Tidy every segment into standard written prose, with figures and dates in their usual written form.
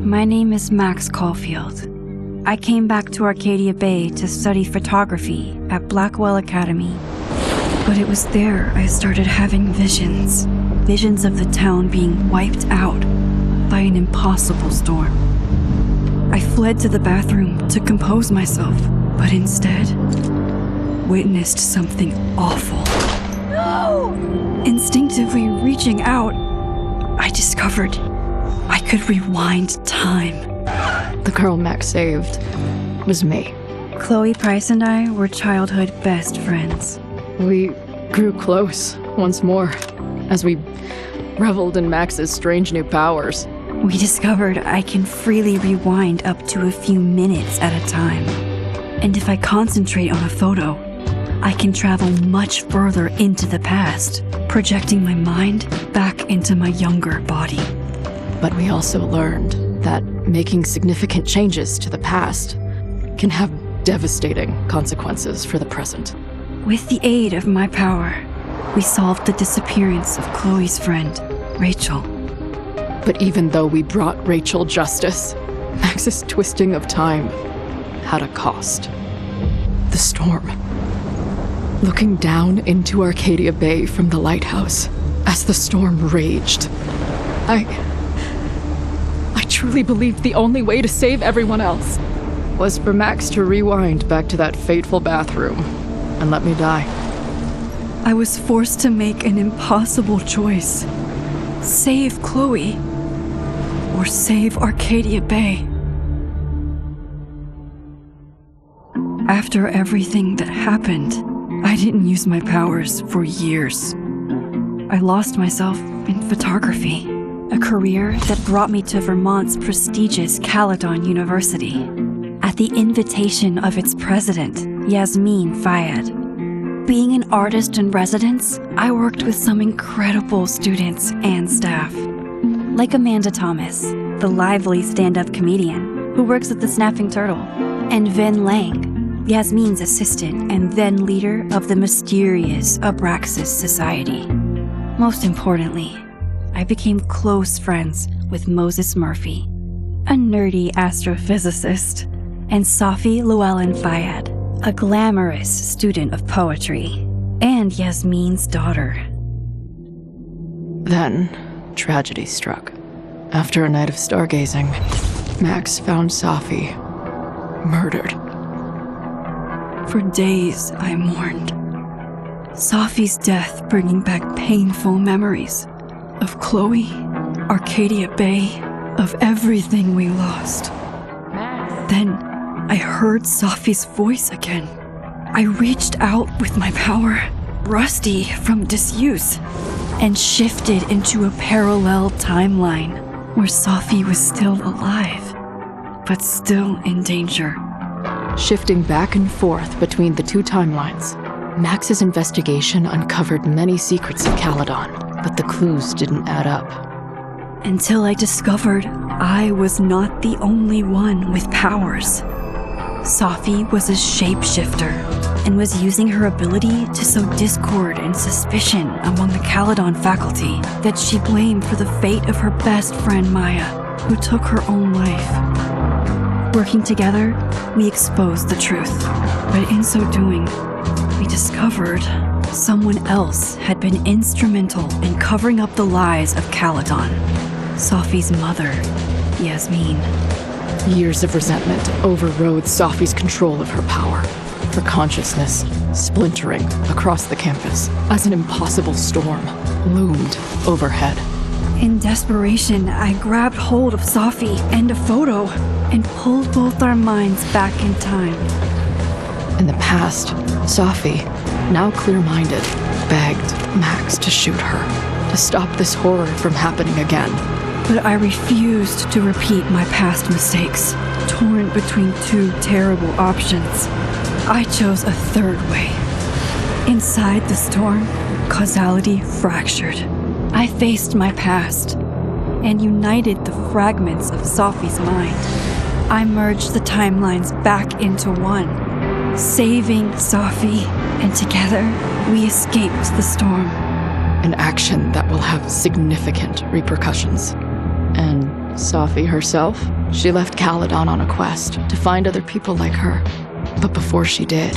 My name is Max Caulfield. I came back to Arcadia Bay to study photography at Blackwell Academy. But it was there I started having visions. Visions of the town being wiped out by an impossible storm. I fled to the bathroom to compose myself, but instead witnessed something awful. No! Instinctively reaching out, I discovered I could rewind time. The girl Max saved was me. Chloe Price and I were childhood best friends. We grew close once more as we reveled in Max's strange new powers. We discovered I can freely rewind up to a few minutes at a time. And if I concentrate on a photo, I can travel much further into the past, projecting my mind back into my younger body. But we also learned that making significant changes to the past can have devastating consequences for the present. With the aid of my power, we solved the disappearance of Chloe's friend, Rachel. But even though we brought Rachel justice, Max's twisting of time had a cost. The storm. Looking down into Arcadia Bay from the lighthouse as the storm raged, I truly believed the only way to save everyone else was for Max to rewind back to that fateful bathroom and let me die. I was forced to make an impossible choice. Save Chloe, or save Arcadia Bay. After everything that happened, I didn't use my powers for years. I lost myself in photography, a career that brought me to Vermont's prestigious Caledon University, at the invitation of its president, Yasmin Fayed. Being an artist in residence, I worked with some incredible students and staff, like Amanda Thomas, the lively stand-up comedian who works at the Snapping Turtle, and Vin Lang, Yasmin's assistant and then leader of the mysterious Abraxas Society. Most importantly, I became close friends with Moses Murphy, a nerdy astrophysicist, and Safi Llewellyn Fayed, a glamorous student of poetry, and Yasmin's daughter. Then, tragedy struck. After a night of stargazing, Max found Safi murdered. For days, I mourned. Safi's death bringing back painful memories of Chloe, Arcadia Bay, of everything we lost. Then, I heard Safi's voice again. I reached out with my power, rusty from disuse, and shifted into a parallel timeline where Safi was still alive, but still in danger. Shifting back and forth between the two timelines, Max's investigation uncovered many secrets of Caledon, but the clues didn't add up. Until I discovered I was not the only one with powers. Safi was a shapeshifter and was using her ability to sow discord and suspicion among the Caledon faculty that she blamed for the fate of her best friend Maya, who took her own life. Working together, we exposed the truth, but in so doing, we discovered someone else had been instrumental in covering up the lies of Caledon. Safi's mother, Yasmin. Years of resentment overrode Safi's control of her power, her consciousness splintering across the campus as an impossible storm loomed overhead. In desperation, I grabbed hold of Safi and a photo and pulled both our minds back in time. In the past, Safi, now clear-minded, begged Max to shoot her, to stop this horror from happening again. But I refused to repeat my past mistakes, torn between two terrible options. I chose a third way. Inside the storm, causality fractured. I faced my past and united the fragments of Safi's mind. I merged the timelines back into one, saving Safi, and together we escaped the storm. an action that will have significant repercussions. And Safi herself, she left Caledon on a quest to find other people like her. But before she did,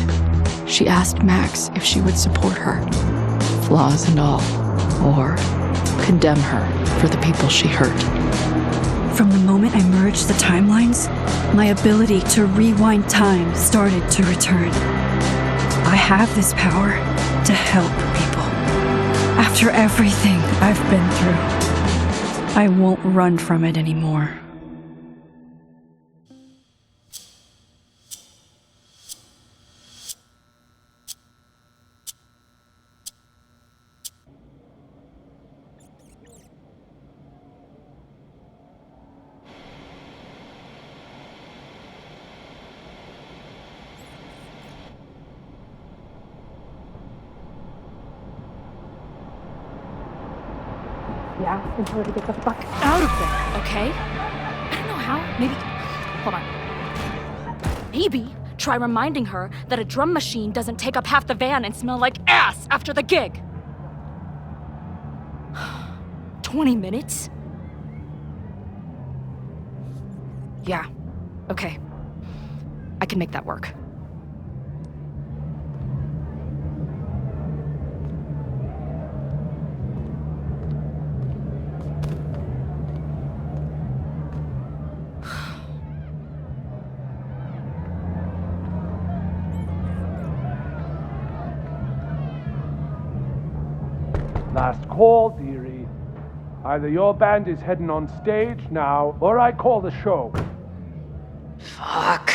she asked Max if she would support her, flaws and all, or condemn her for the people she hurt. From the moment I merged the timelines, my ability to rewind time started to return. I have this power to help people. After everything I've been through, I won't run from it anymore. Yeah, and tell her to get the fuck out of there, okay? I don't know how. Maybe. Hold on. Maybe try reminding her that a drum machine doesn't take up half the van and smell like ass after the gig. 20 minutes? Yeah. Okay. I can make that work. Last call, dearie. Either your band is heading on stage now, or I call the show. Fuck.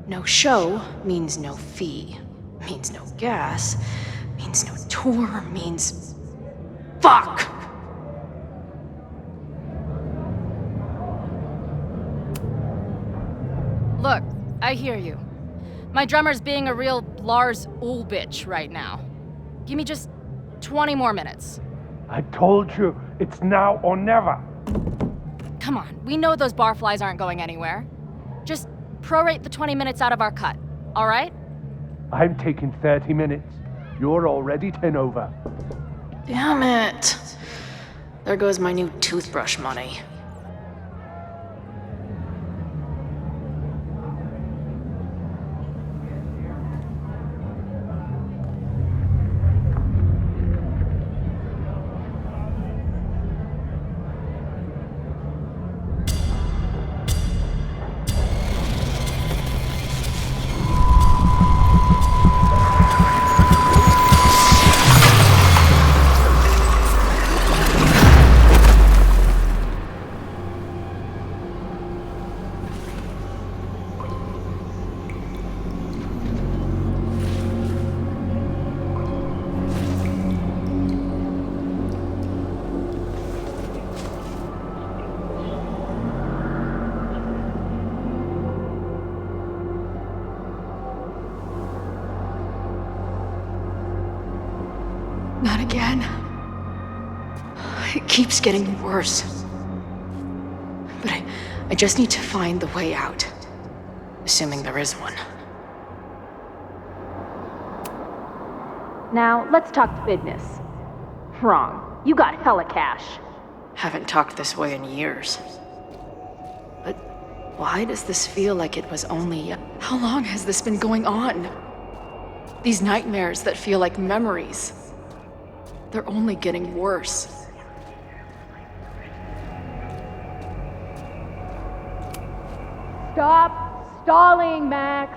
No show means no fee. Means no gas. Means no tour. Means... Fuck! Look, I hear you. My drummer's being a real Lars Ul bitch right now. Give me just 20 more minutes. I told you, it's now or never. Come on, we know those barflies aren't going anywhere. Just prorate the 20 minutes out of our cut, all right? I'm taking 30 minutes. You're already 10 over. Damn it. There goes my new toothbrush money. Not again. It keeps getting worse. But I just need to find the way out. Assuming there is one. Now, let's talk business. Wrong. You got hella cash. Haven't talked this way in years. But why does this feel like it was only... How long has this been going on? These nightmares that feel like memories. They're only getting worse. Stop stalling, Max.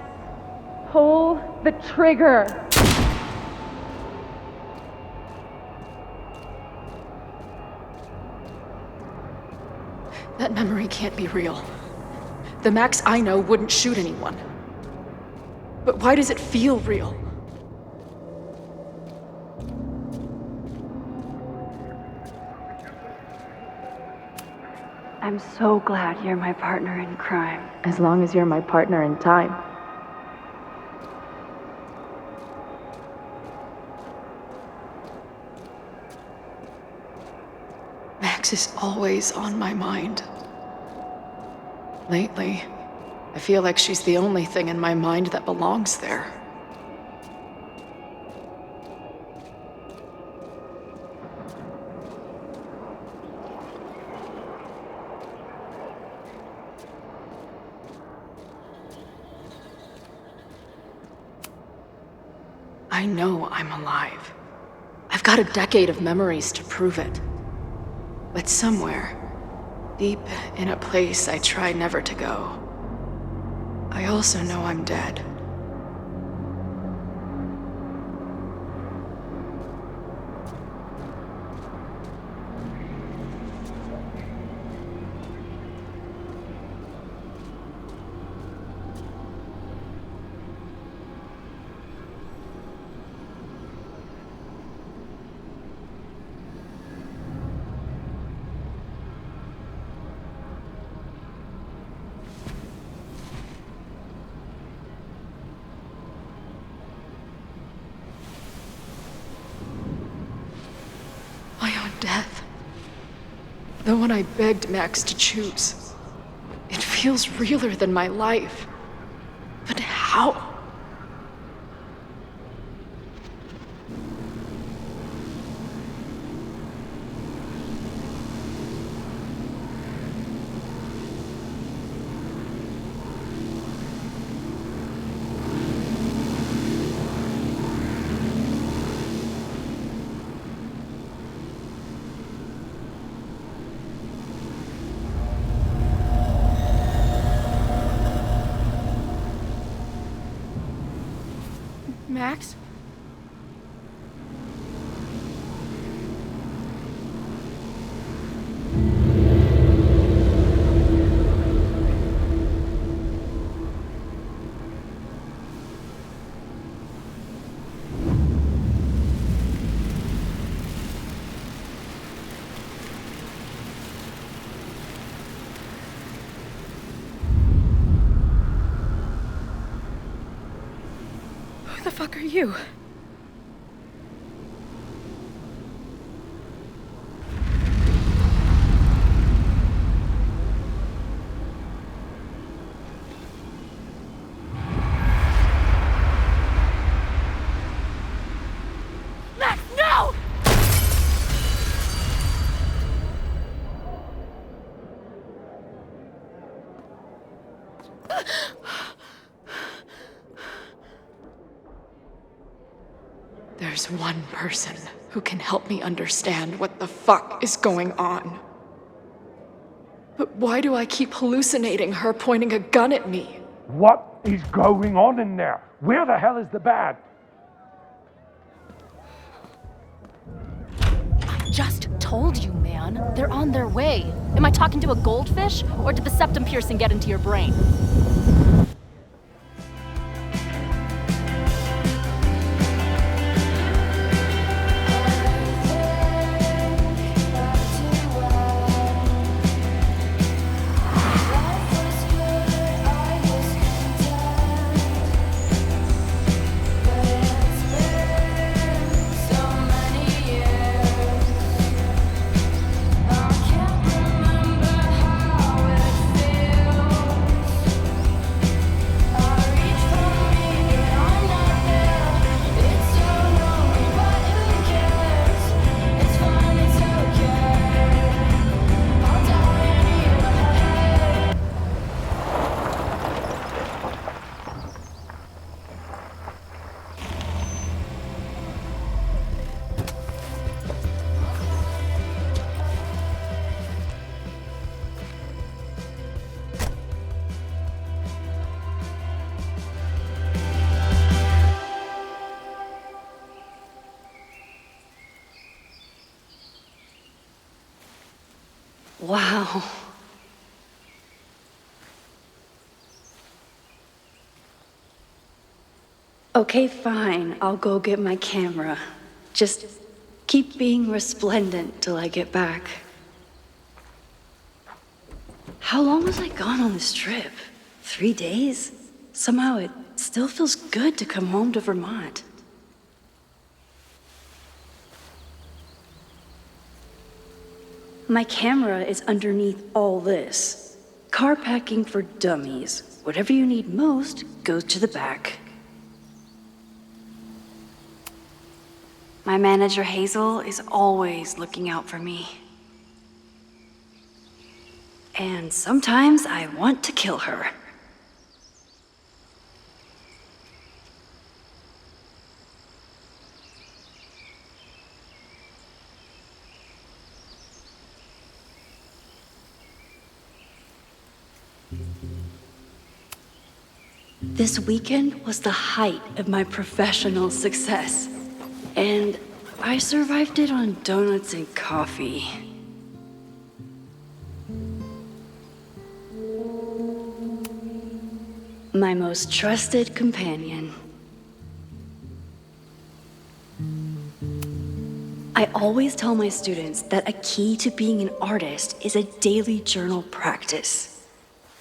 Pull the trigger. That memory can't be real. The Max I know wouldn't shoot anyone. But why does it feel real? I'm so glad you're my partner in crime. As long as you're my partner in time. Max is always on my mind. Lately, I feel like she's the only thing in my mind that belongs there. I know I'm alive. I've got a decade of memories to prove it. But somewhere, deep in a place I try never to go, I also know I'm dead. My own death. The one I begged Max to choose. It feels realer than my life. But how? Max? Who the fuck are you? Max, no! There's one person who can help me understand what the fuck is going on. But why do I keep hallucinating her pointing a gun at me? What is going on in there? Where the hell is the bad? I just told you, man. They're on their way. Am I talking to a goldfish, or did the septum piercing get into your brain? Wow. Okay, fine. I'll go get my camera. Just keep being resplendent till I get back. How long was I gone on this trip? 3 days? Somehow it still feels good to come home to Vermont. My camera is underneath all this. Car packing for dummies. Whatever you need most goes to the back. My manager Hazel is always looking out for me. And sometimes I want to kill her. This weekend was the height of my professional success, and I survived it on donuts and coffee. My most trusted companion. I always tell my students that a key to being an artist is a daily journal practice.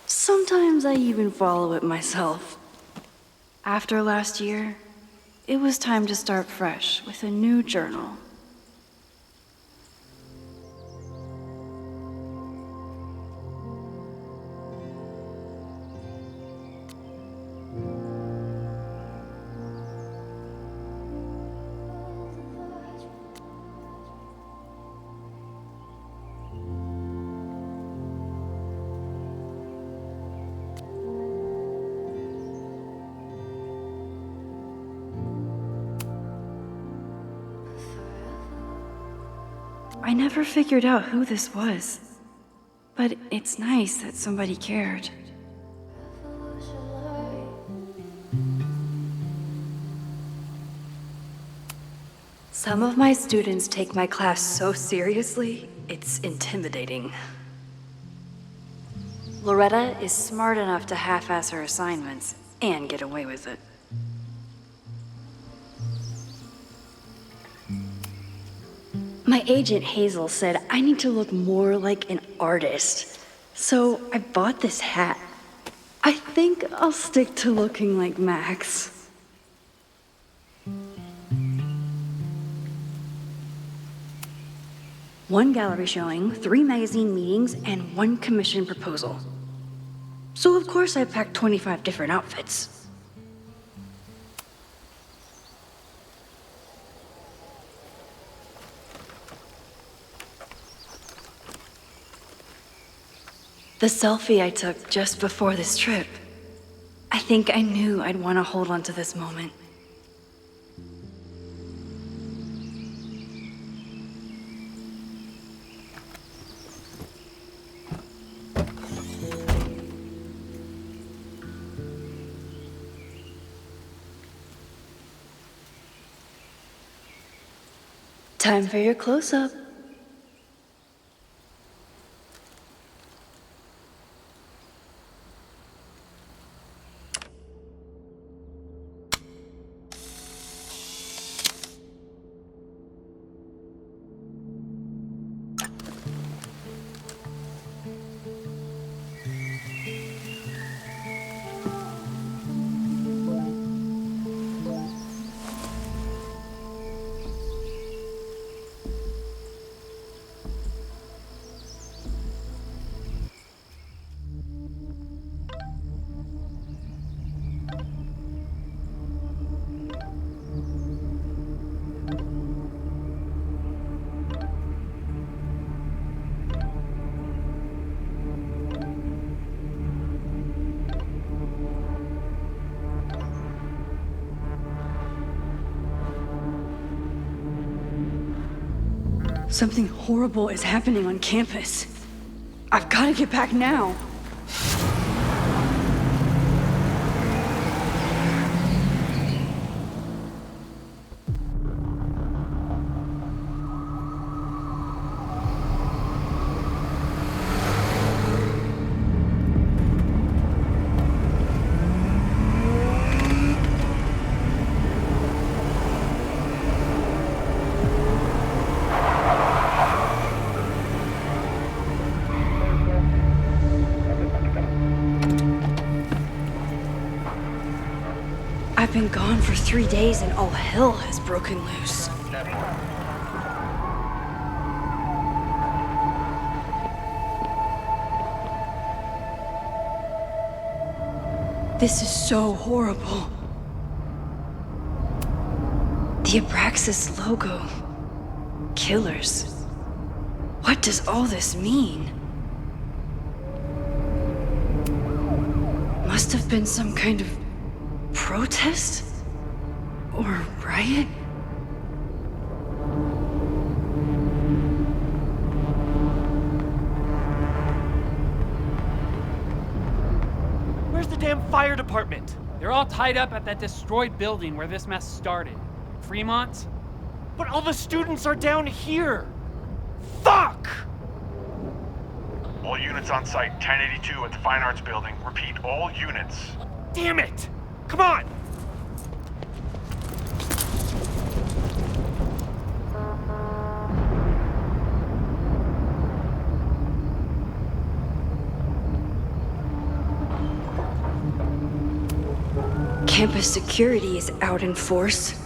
Sometimes I even follow it myself. After last year, it was time to start fresh with a new journal. I never figured out who this was, but it's nice that somebody cared. Some of my students take my class so seriously, it's intimidating. Loretta is smart enough to half-ass her assignments and get away with it. My agent Hazel said I need to look more like an artist, so I bought this hat. I think I'll stick to looking like Max. One gallery showing, 3 magazine meetings, and 1 commission proposal. So of course I packed 25 different outfits. The selfie I took just before this trip. I think I knew I'd want to hold on to this moment. Time for your close-up. Something horrible is happening on campus. I've got to get back now. I've been gone for 3 days and all hell has broken loose. This is so horrible. The Abraxas logo. Killers. What does all this mean? Must have been some kind of protest? Or riot? Where's the damn fire department? They're all tied up at that destroyed building where this mess started. Fremont? But all the students are down here! Fuck! All units on site, 1082 at the Fine Arts Building. Repeat, all units. Damn it! Come on! Campus security is out in force.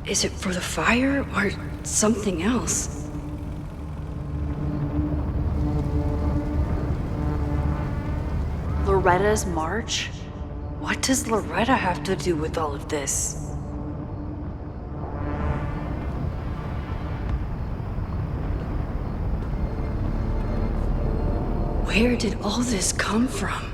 Is it for the fire or something else? Loretta's march? What does Loretta have to do with all of this? Where did all this come from?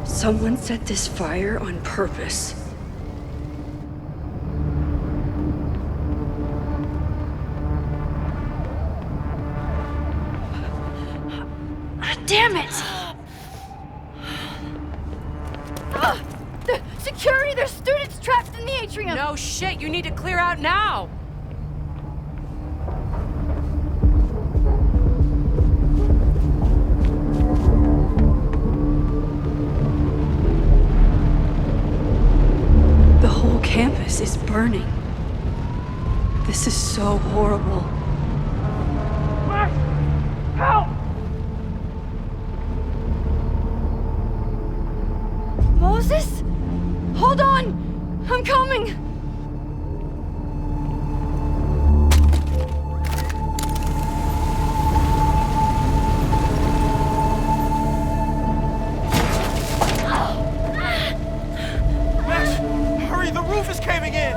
Someone set this fire on purpose. Damn it! The security! There's students trapped in the atrium! No shit, you need to clear out now! The whole campus is burning. This is so horrible. Max! Help! Moses? Hold on! I'm coming! Max, hurry, the roof is caving in!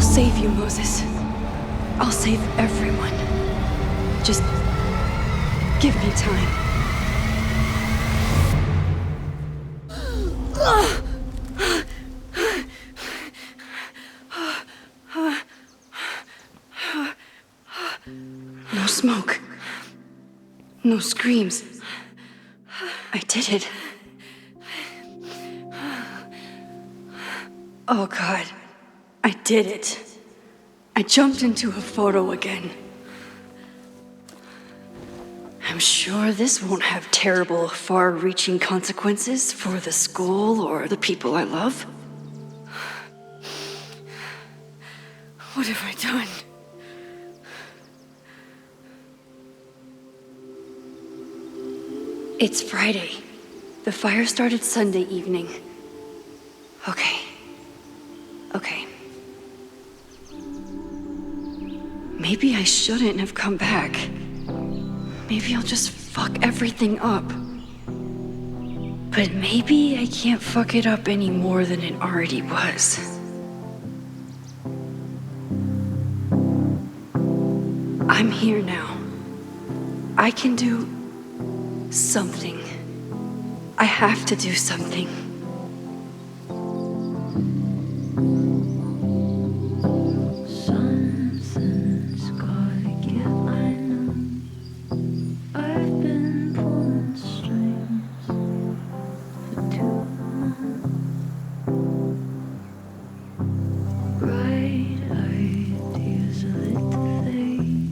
Save you, Moses. I'll save everyone. Just give me time. No smoke. No screams. I did it. Oh God, I did it. I jumped into a photo again. I'm sure this won't have terrible, far-reaching consequences for the school or the people I love. What have I done? It's Friday. The fire started Sunday evening. Okay. Okay. Maybe I shouldn't have come back. Maybe I'll just fuck everything up. But maybe I can't fuck it up any more than it already was. I'm here now. I can do something. I have to do something. Something's gotta give, I know. I've been pulling strings for too long. Bright ideas are lit to fade.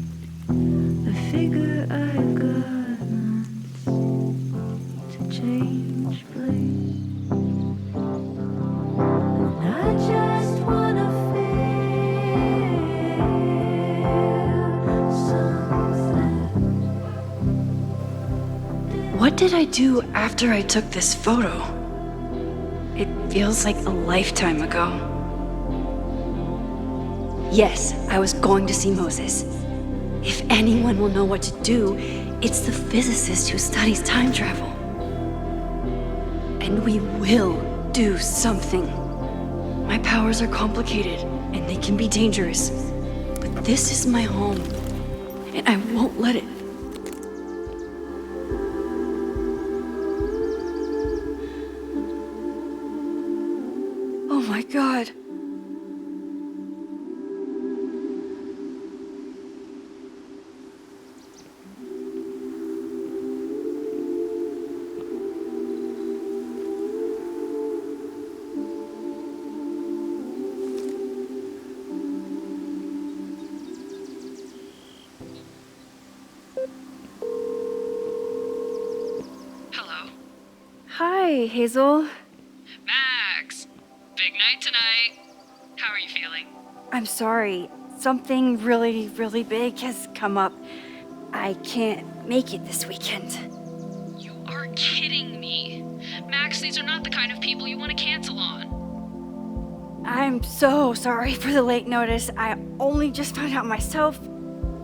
I figure I've got months to change place. And I just wanna feel something. What did I do after I took this photo? It feels like a lifetime ago. Yes, I was going to see Moses. If anyone will know what to do, it's the physicist who studies time travel. And we will do something. My powers are complicated, and they can be dangerous. But this is my home, and I won't let it. Oh my God. Hello. Hi, Hazel. Max! Big night tonight. How are you feeling? I'm sorry. Something really, really big has come up. I can't make it this weekend. You are kidding me. Max, these are not the kind of people you want to cancel on. I'm so sorry for the late notice. I only just found out myself.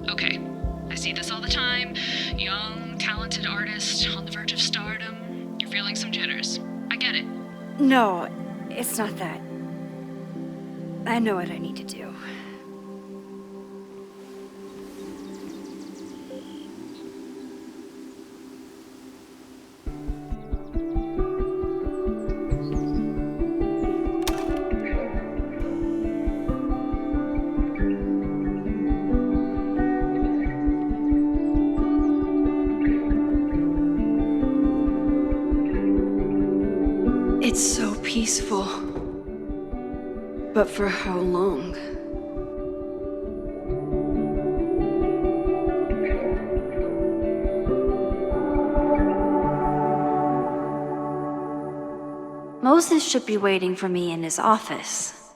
Okay, I see this all the time. Young, talented artist on the verge of stardom. You're feeling some jitters. I get it. No, it's not that. I know what I need to do. It's so peaceful. But for how long? Moses should be waiting for me in his office.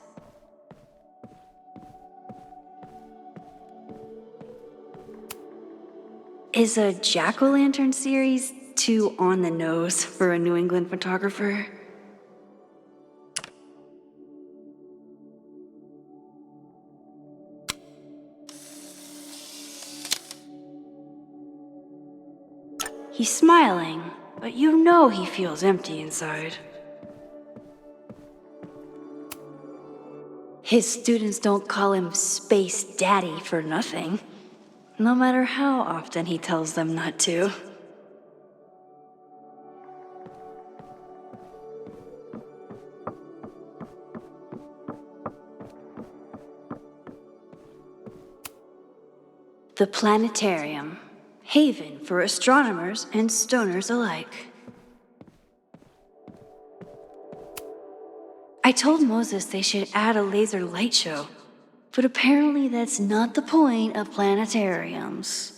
Is a jack-o'-lantern series too on the nose for a New England photographer? He's smiling, but you know he feels empty inside. His students don't call him Space Daddy for nothing, no matter how often he tells them not to. The planetarium, haven for astronomers and stoners alike. I told Moses they should add a laser light show, but apparently that's not the point of planetariums.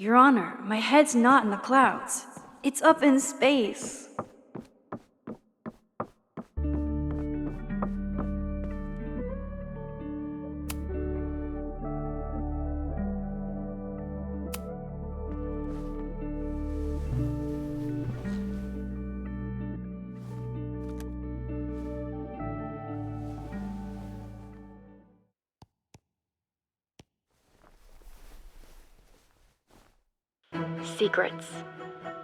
Your Honor, my head's not in the clouds. It's up in space. Secrets,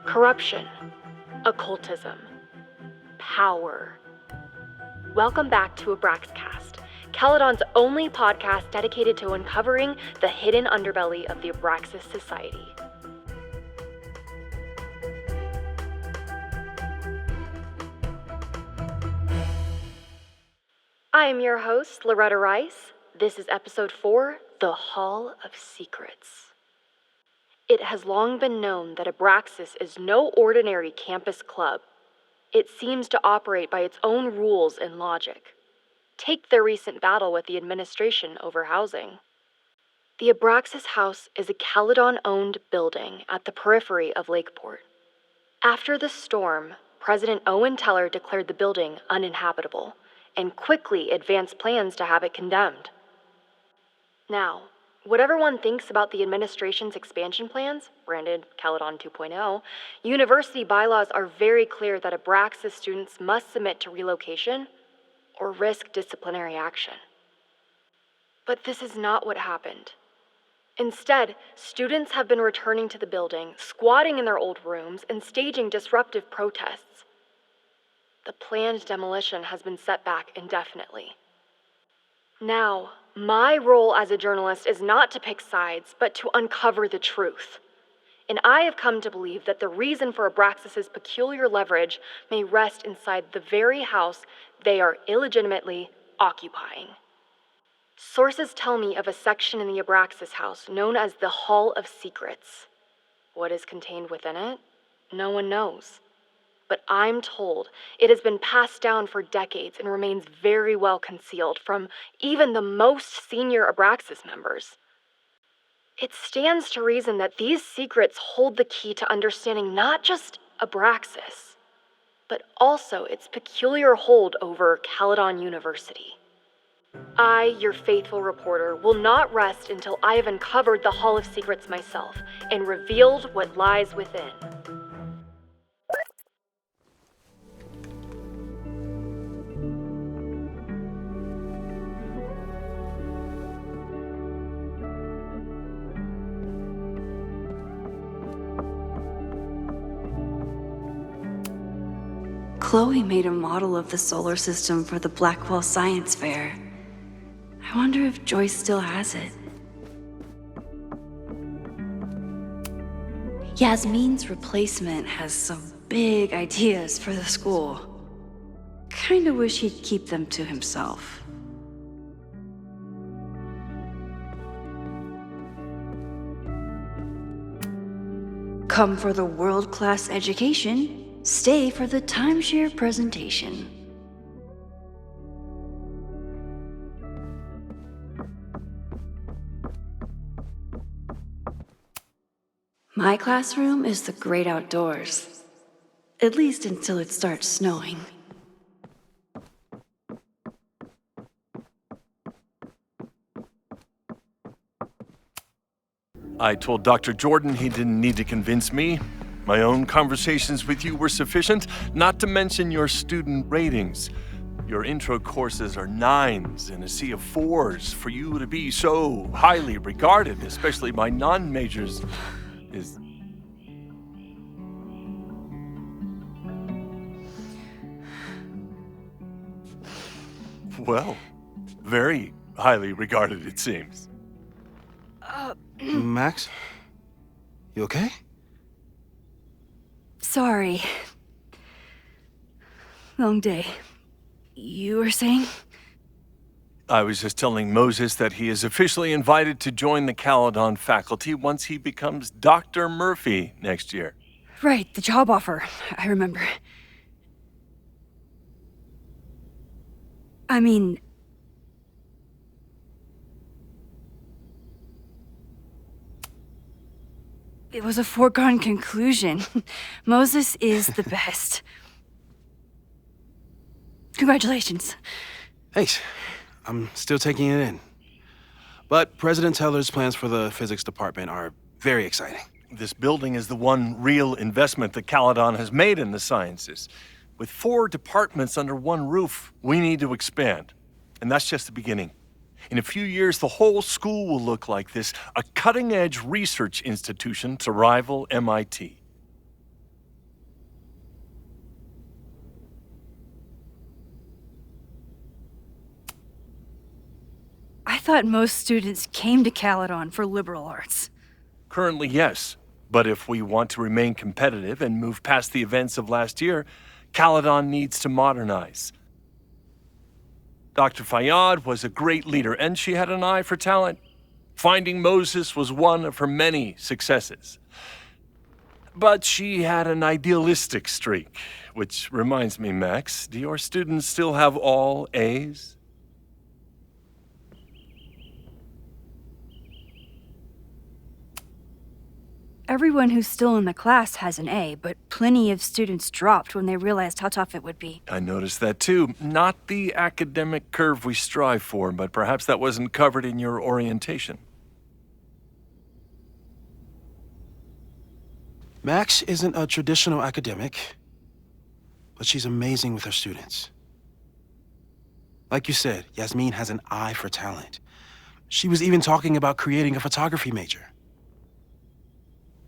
corruption, occultism, power. Welcome back to Abraxcast, Caledon's only podcast dedicated to uncovering the hidden underbelly of the Abraxas Society. I am your host, Loretta Rice. This is episode 4, The Hall of Secrets. It has long been known that Abraxas is no ordinary campus club. It seems to operate by its own rules and logic. Take their recent battle with the administration over housing. The Abraxas House is a Caledon-owned building at the periphery of Lakeport. After the storm, President Owen Teller declared the building uninhabitable and quickly advanced plans to have it condemned. Now, whatever one thinks about the administration's expansion plans, branded Caledon 2.0, university bylaws are very clear that Abraxas students must submit to relocation or risk disciplinary action. But this is not what happened. Instead, students have been returning to the building, squatting in their old rooms, and staging disruptive protests. The planned demolition has been set back indefinitely. Now, my role as a journalist is not to pick sides, but to uncover the truth. And I have come to believe that the reason for Abraxas's peculiar leverage may rest inside the very house they are illegitimately occupying. Sources tell me of a section in the Abraxas house known as the Hall of Secrets. What is contained within it? No one knows. But I'm told it has been passed down for decades and remains very well concealed from even the most senior Abraxas members. It stands to reason that these secrets hold the key to understanding not just Abraxas, but also its peculiar hold over Caledon University. I, your faithful reporter, will not rest until I have uncovered the Hall of Secrets myself and revealed what lies within. Chloe made a model of the solar system for the Blackwell Science Fair. I wonder if Joyce still has it. Yasmin's replacement has some big ideas for the school. Kinda wish he'd keep them to himself. Come for the world-class education. Stay for the timeshare presentation. My classroom is the great outdoors. At least until it starts snowing. I told Dr. Jordan he didn't need to convince me. My own conversations with you were sufficient, not to mention your student ratings. Your intro courses are 9s in a sea of 4s. For you to be so highly regarded, especially by non-majors, is... well, very highly regarded, it seems. Max? You okay? Sorry. Long day. You were saying? I was just telling Moses that he is officially invited to join the Caledon faculty once he becomes Dr. Murphy next year. Right, the job offer. I remember. I mean... it was a foregone conclusion. Moses is the best. Congratulations. Thanks. I'm still taking it in. But President Teller's plans for the physics department are very exciting. This building is the one real investment that Caledon has made in the sciences. With 4 departments under one roof, we need to expand. And that's just the beginning. In a few years, the whole school will look like this, a cutting-edge research institution to rival MIT. I thought most students came to Caledon for liberal arts. Currently, yes. But if we want to remain competitive and move past the events of last year, Caledon needs to modernize. Dr. Fayyad was a great leader, and she had an eye for talent. Finding Moses was one of her many successes. But she had an idealistic streak, which reminds me, Max, do your students still have all A's? Everyone who's still in the class has an A, but plenty of students dropped when they realized how tough it would be. I noticed that too. Not the academic curve we strive for, but perhaps that wasn't covered in your orientation. Max isn't a traditional academic, but she's amazing with her students. Like you said, Yasmin has an eye for talent. She was even talking about creating a photography major.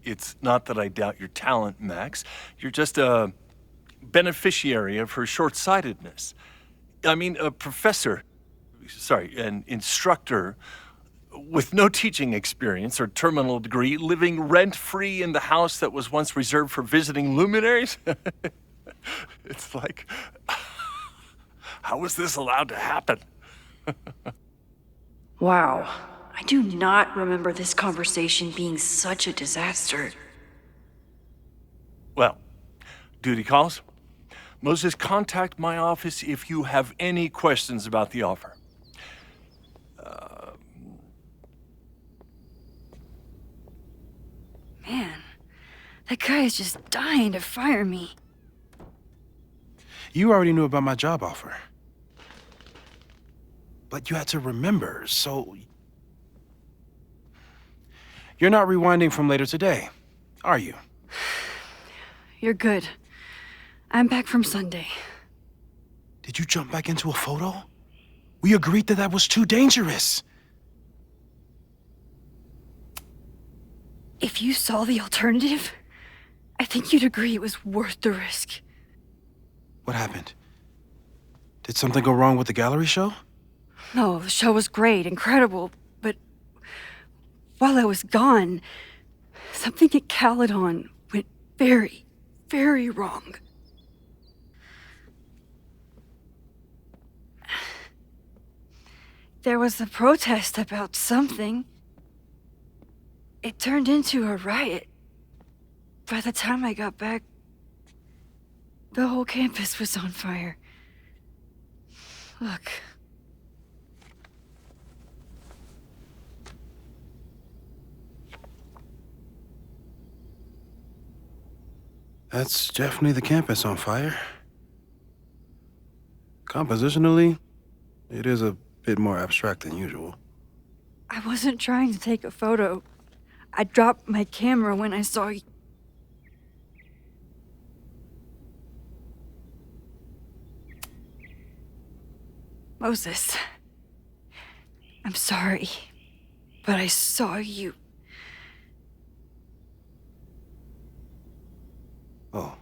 It's not that I doubt your talent, Max. You're just a beneficiary of her short-sightedness. I mean, an instructor with no teaching experience or terminal degree, living rent-free in the house that was once reserved for visiting luminaries? It's like, how was this allowed to happen? Wow. I do not remember this conversation being such a disaster. Well, duty calls. Moses, contact my office if you have any questions about the offer. Man, that guy is just dying to fire me. You already knew about my job offer. But you had to remember, so... You're not rewinding from later today, are you? You're good. I'm back from Sunday. Did you jump back into a photo? We agreed that that was too dangerous. If you saw the alternative, I think you'd agree it was worth the risk. What happened? Did something go wrong with the gallery show? No, the show was great, incredible, but while I was gone, something at Caledon went very, very wrong. There was a protest about something. It turned into a riot. By the time I got back, the whole campus was on fire. Look. That's definitely the campus on fire. Compositionally, it is a bit more abstract than usual. I wasn't trying to take a photo. I dropped my camera when I saw you. Moses, I'm sorry, but I saw you. Oh.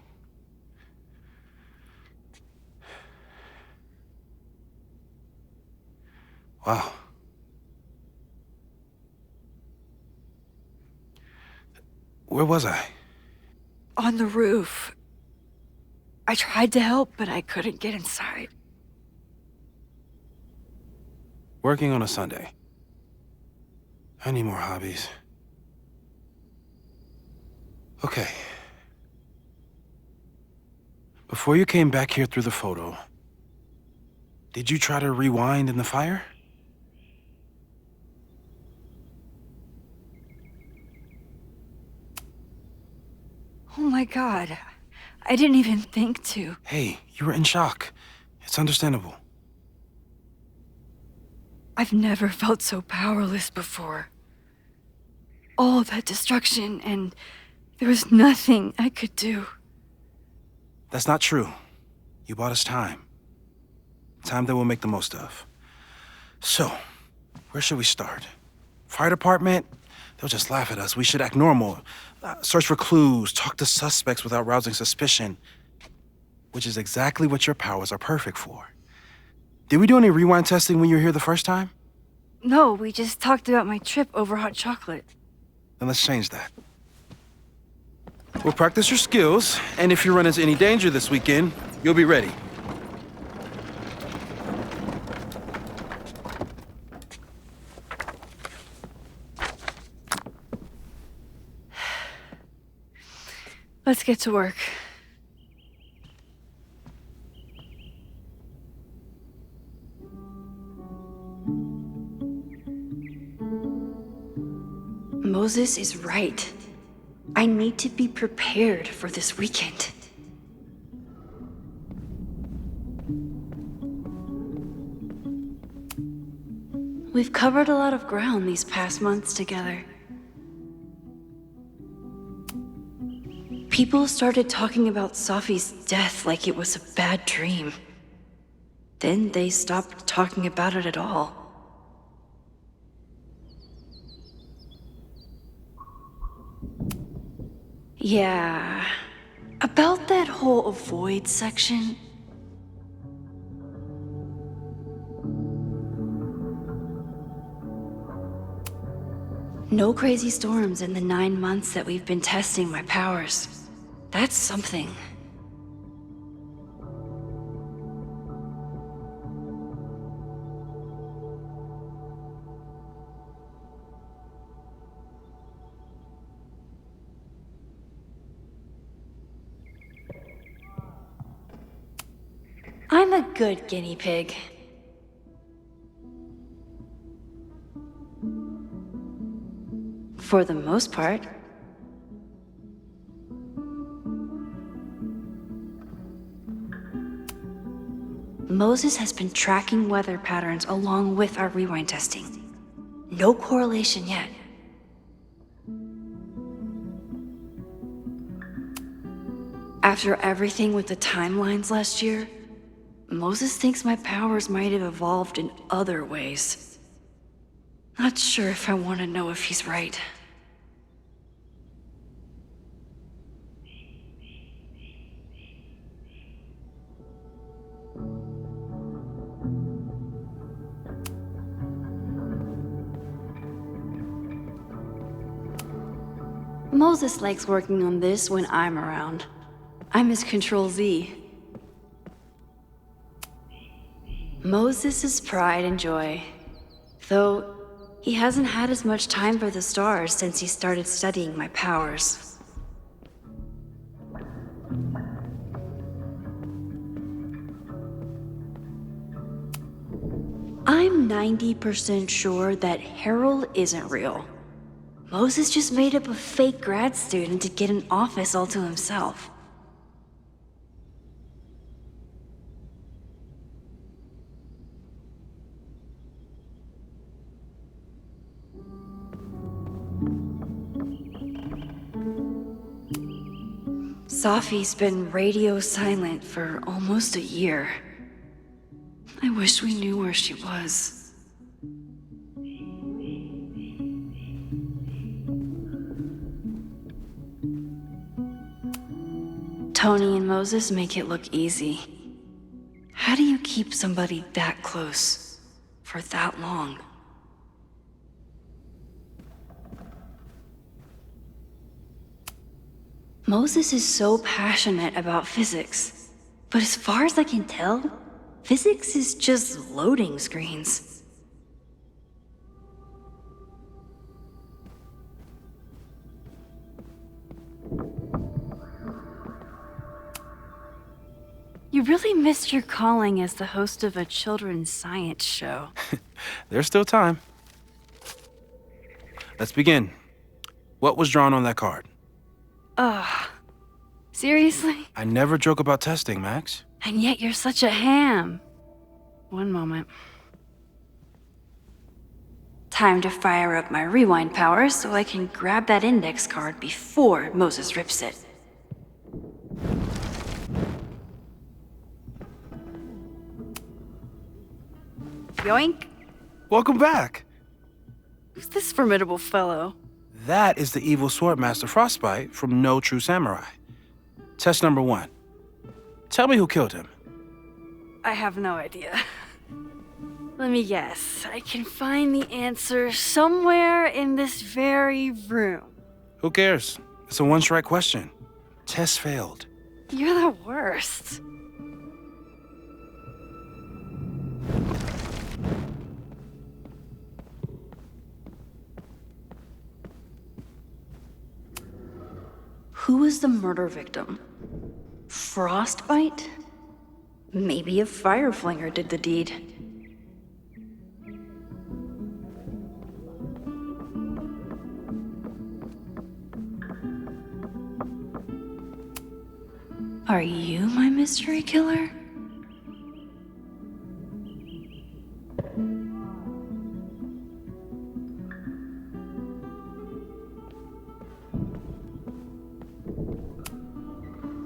Wow. Where was I? On the roof. I tried to help, but I couldn't get inside. Working on a Sunday. I need more hobbies. Okay. Before you came back here through the photo, did you try to rewind in the fire? Oh my god. I didn't even think to. Hey, you were in shock. It's understandable. I've never felt so powerless before. All that destruction, and there was nothing I could do. That's not true. You bought us time. Time that we'll make the most of. So, where should we start? Fire department? They'll just laugh at us. We should act normal. Search for clues, talk to suspects without rousing suspicion. Which is exactly what your powers are perfect for. Did we do any rewind testing when you were here the first time? No, we just talked about my trip over hot chocolate. Then let's change that. We'll practice your skills, and if you run into any danger this weekend, you'll be ready. Let's get to work. Moses is right. I need to be prepared for this weekend. We've covered a lot of ground these past months together. People started talking about Safi's death like it was a bad dream. Then they stopped talking about it at all. Yeah, about that whole avoid section. No crazy storms in the 9 months that we've been testing my powers. That's something. I'm a good guinea pig. For the most part. Moses has been tracking weather patterns along with our rewind testing. No correlation yet. After everything with the timelines last year, Moses thinks my powers might have evolved in other ways. Not sure if I want to know if he's right. Moses likes working on this when I'm around. I'm his Control-Z. Moses' pride and joy. Though, he hasn't had as much time for the stars since he started studying my powers. I'm 90% sure that Harold isn't real. Moses just made up a fake grad student to get an office all to himself. Safi's been radio silent for almost a year. I wish we knew where she was. Tony and Moses make it look easy. How do you keep somebody that close for that long? Moses is so passionate about physics, but as far as I can tell, physics is just loading screens. You really missed your calling as the host of a children's science show. There's still time. Let's begin. What was drawn on that card? Seriously? I never joke about testing, Max. And yet you're such a ham. One moment. Time to fire up my rewind powers so I can grab that index card before Moses rips it. Yoink! Welcome back. Who's this formidable fellow? That is the evil Swordmaster Frostbite from No True Samurai. Test number 1. Tell me who killed him. I have no idea. Let me guess. I can find the answer somewhere in this very room. Who cares? It's a one-strike question. Test failed. You're the worst. Who was the murder victim? Frostbite? Maybe a fire flinger did the deed. Are you my mystery killer?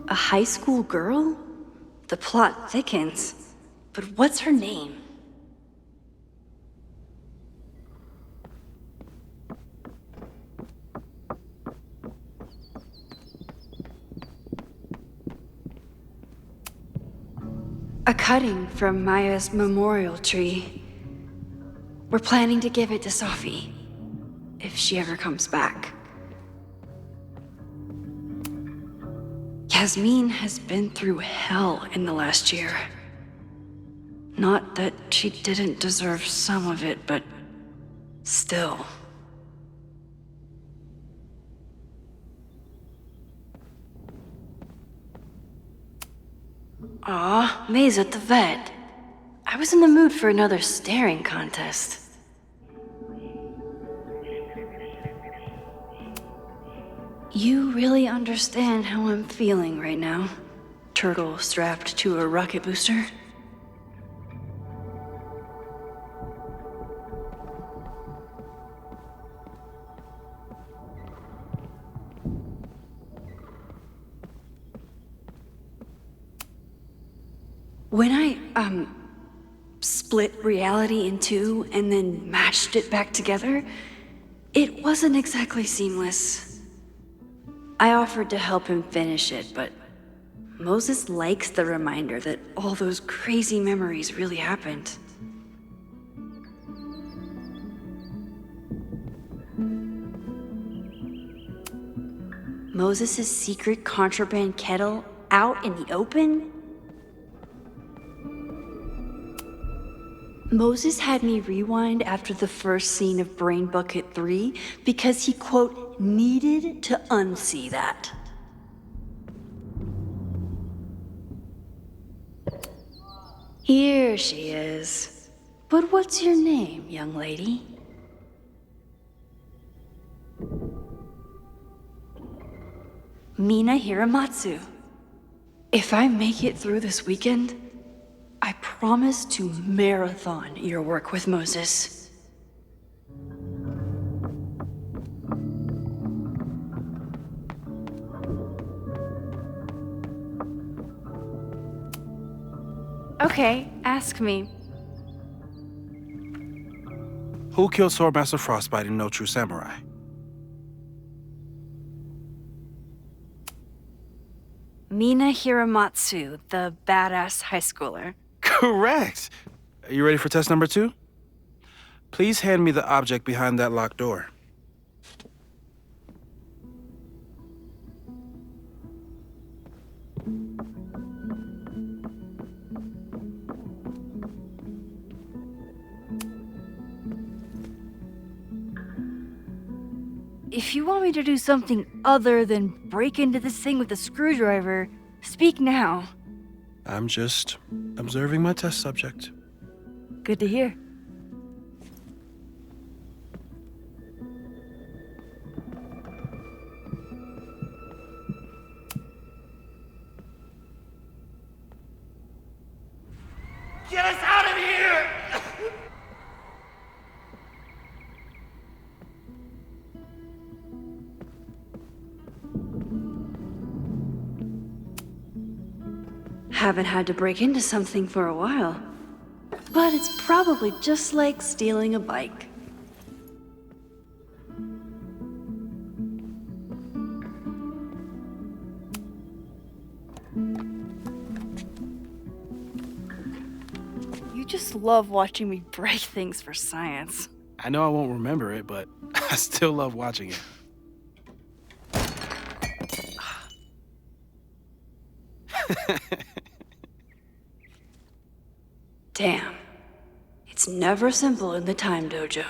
A high school girl? The plot thickens. But what's her name? A cutting from Maya's memorial tree. We're planning to give it to Sophie, if she ever comes back. Yasmin has been through hell in the last year. Not that she didn't deserve some of it, but still. Aw, May's at the vet. I was in the mood for another staring contest. You really understand how I'm feeling right now? Turtle strapped to a rocket booster? When I, split reality in two and then matched it back together, it wasn't exactly seamless. I offered to help him finish it, but Moses likes the reminder that all those crazy memories really happened. Moses' secret contraband kettle out in the open? Moses had me rewind after the first scene of Brain Bucket 3 because he, quote, needed to unsee that. Here she is. But what's your name, young lady? Mina Hiramatsu. If I make it through this weekend, I promise to marathon your work with Moses. Okay, ask me. Who killed Swordmaster Frostbite in No True Samurai? Mina Hiramatsu, the badass high schooler. Correct! Are you ready for test number 2? Please hand me the object behind that locked door. If you want me to do something other than break into this thing with a screwdriver, speak now. I'm just observing my test subject. Good to hear. Get us out of here! Haven't had to break into something for a while. But it's probably just like stealing a bike. You just love watching me break things for science. I know I won't remember it, but I still love watching it. Damn. It's never simple in the time dojo.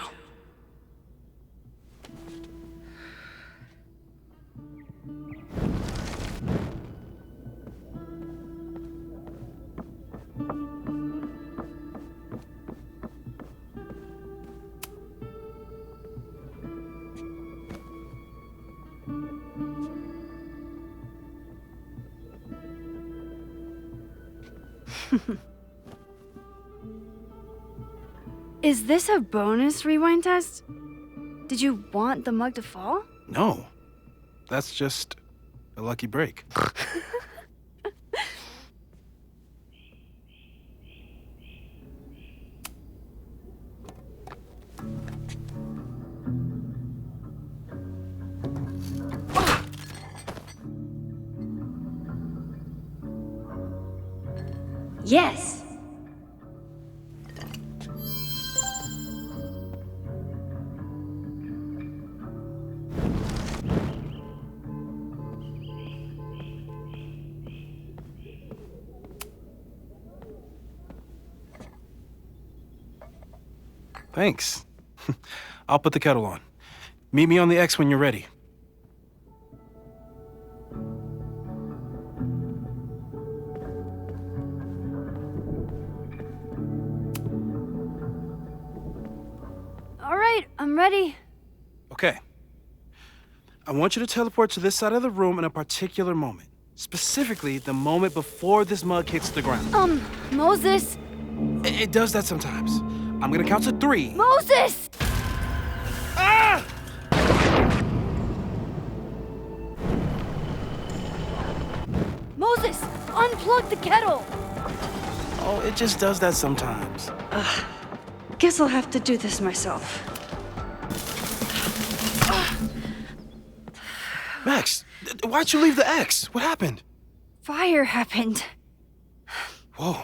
Is this a bonus rewind test? Did you want the mug to fall? No. That's just a lucky break. Yes! Thanks. I'll put the kettle on. Meet me on the X when you're ready. All right, I'm ready. Okay. I want you to teleport to this side of the room in a particular moment. Specifically, the moment before this mug hits the ground. Moses! It does that sometimes. I'm gonna count to 3. Moses! Ah! Moses, unplug the kettle! Oh, it just does that sometimes. Guess I'll have to do this myself. Max, why'd you leave the X? What happened? Fire happened. Whoa.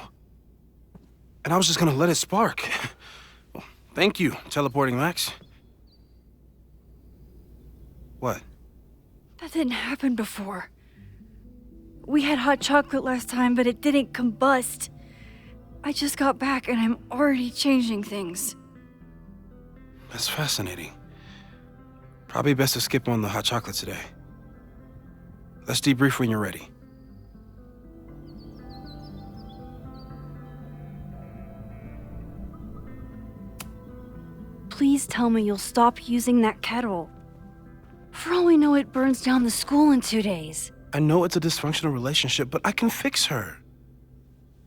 And I was just gonna let it spark. Well, thank you, teleporting Max. What? That didn't happen before. We had hot chocolate last time, but it didn't combust. I just got back and I'm already changing things. That's fascinating. Probably best to skip on the hot chocolate today. Let's debrief when you're ready. Please tell me you'll stop using that kettle. For all we know, it burns down the school in 2 days. I know it's a dysfunctional relationship, but I can fix her.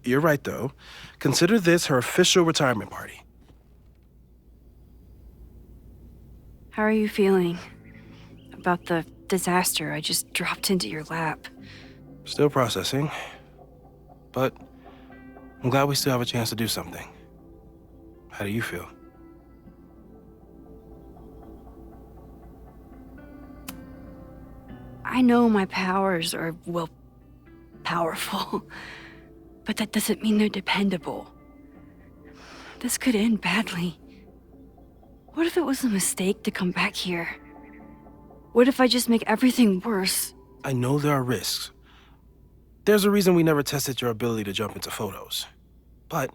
You're right, though. Consider this her official retirement party. How are you feeling about the disaster I just dropped into your lap? Still processing. But I'm glad we still have a chance to do something. How do you feel? I know my powers are, well, powerful. But that doesn't mean they're dependable. This could end badly. What if it was a mistake to come back here? What if I just make everything worse? I know there are risks. There's a reason we never tested your ability to jump into photos. But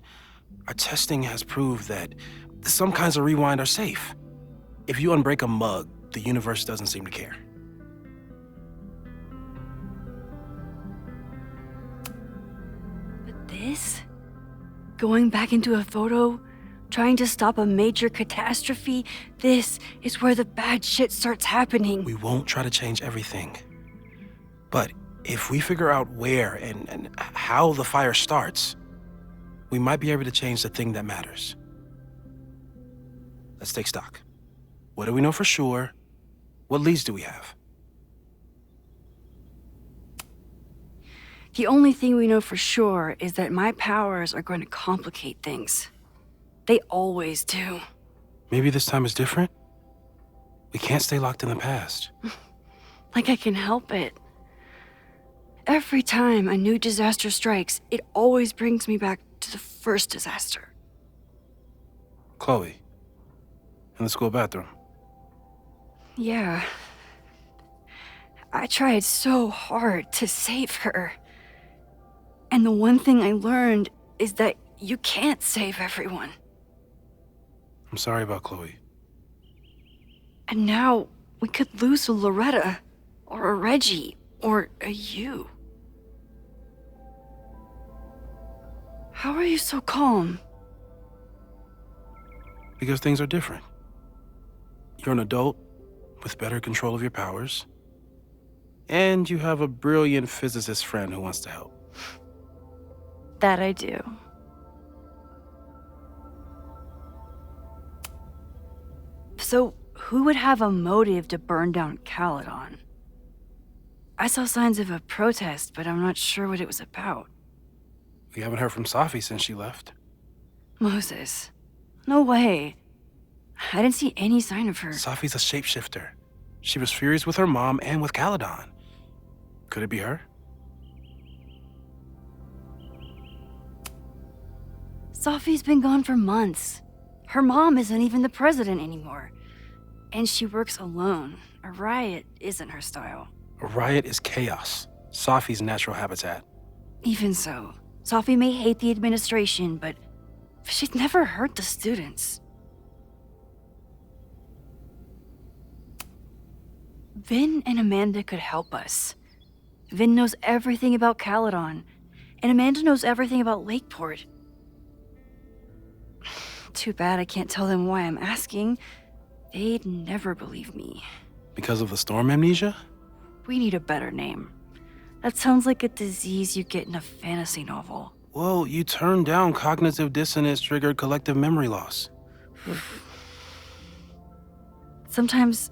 our testing has proved that some kinds of rewind are safe. If you unbreak a mug, the universe doesn't seem to care. But this? Going back into a photo? Trying to stop a major catastrophe? This is where the bad shit starts happening. We won't try to change everything. But if we figure out where and how the fire starts, we might be able to change the thing that matters. Let's take stock. What do we know for sure? What leads do we have? The only thing we know for sure is that my powers are going to complicate things. They always do. Maybe this time is different? We can't stay locked in the past. Like I can help it. Every time a new disaster strikes, it always brings me back to the first disaster. Chloe, in the school bathroom. Yeah. I tried so hard to save her. And the one thing I learned is that you can't save everyone. I'm sorry about Chloe. And now we could lose a Loretta, or a Reggie, or a you. How are you so calm? Because things are different. You're an adult with better control of your powers, and you have a brilliant physicist friend who wants to help. That I do. So, who would have a motive to burn down Caledon? I saw signs of a protest, but I'm not sure what it was about. We haven't heard from Safi since she left. Moses. No way. I didn't see any sign of her. Safi's a shapeshifter. She was furious with her mom and with Caledon. Could it be her? Safi's been gone for months. Her mom isn't even the president anymore. And she works alone. A riot isn't her style. A riot is chaos. Safi's natural habitat. Even so, Safi may hate the administration, but she'd never hurt the students. Vin and Amanda could help us. Vin knows everything about Caledon, and Amanda knows everything about Lakeport. Too bad I can't tell them why I'm asking. They'd never believe me. Because of the storm amnesia? We need a better name. That sounds like a disease you get in a fantasy novel. Well, you turned down cognitive dissonance triggered collective memory loss. Sometimes,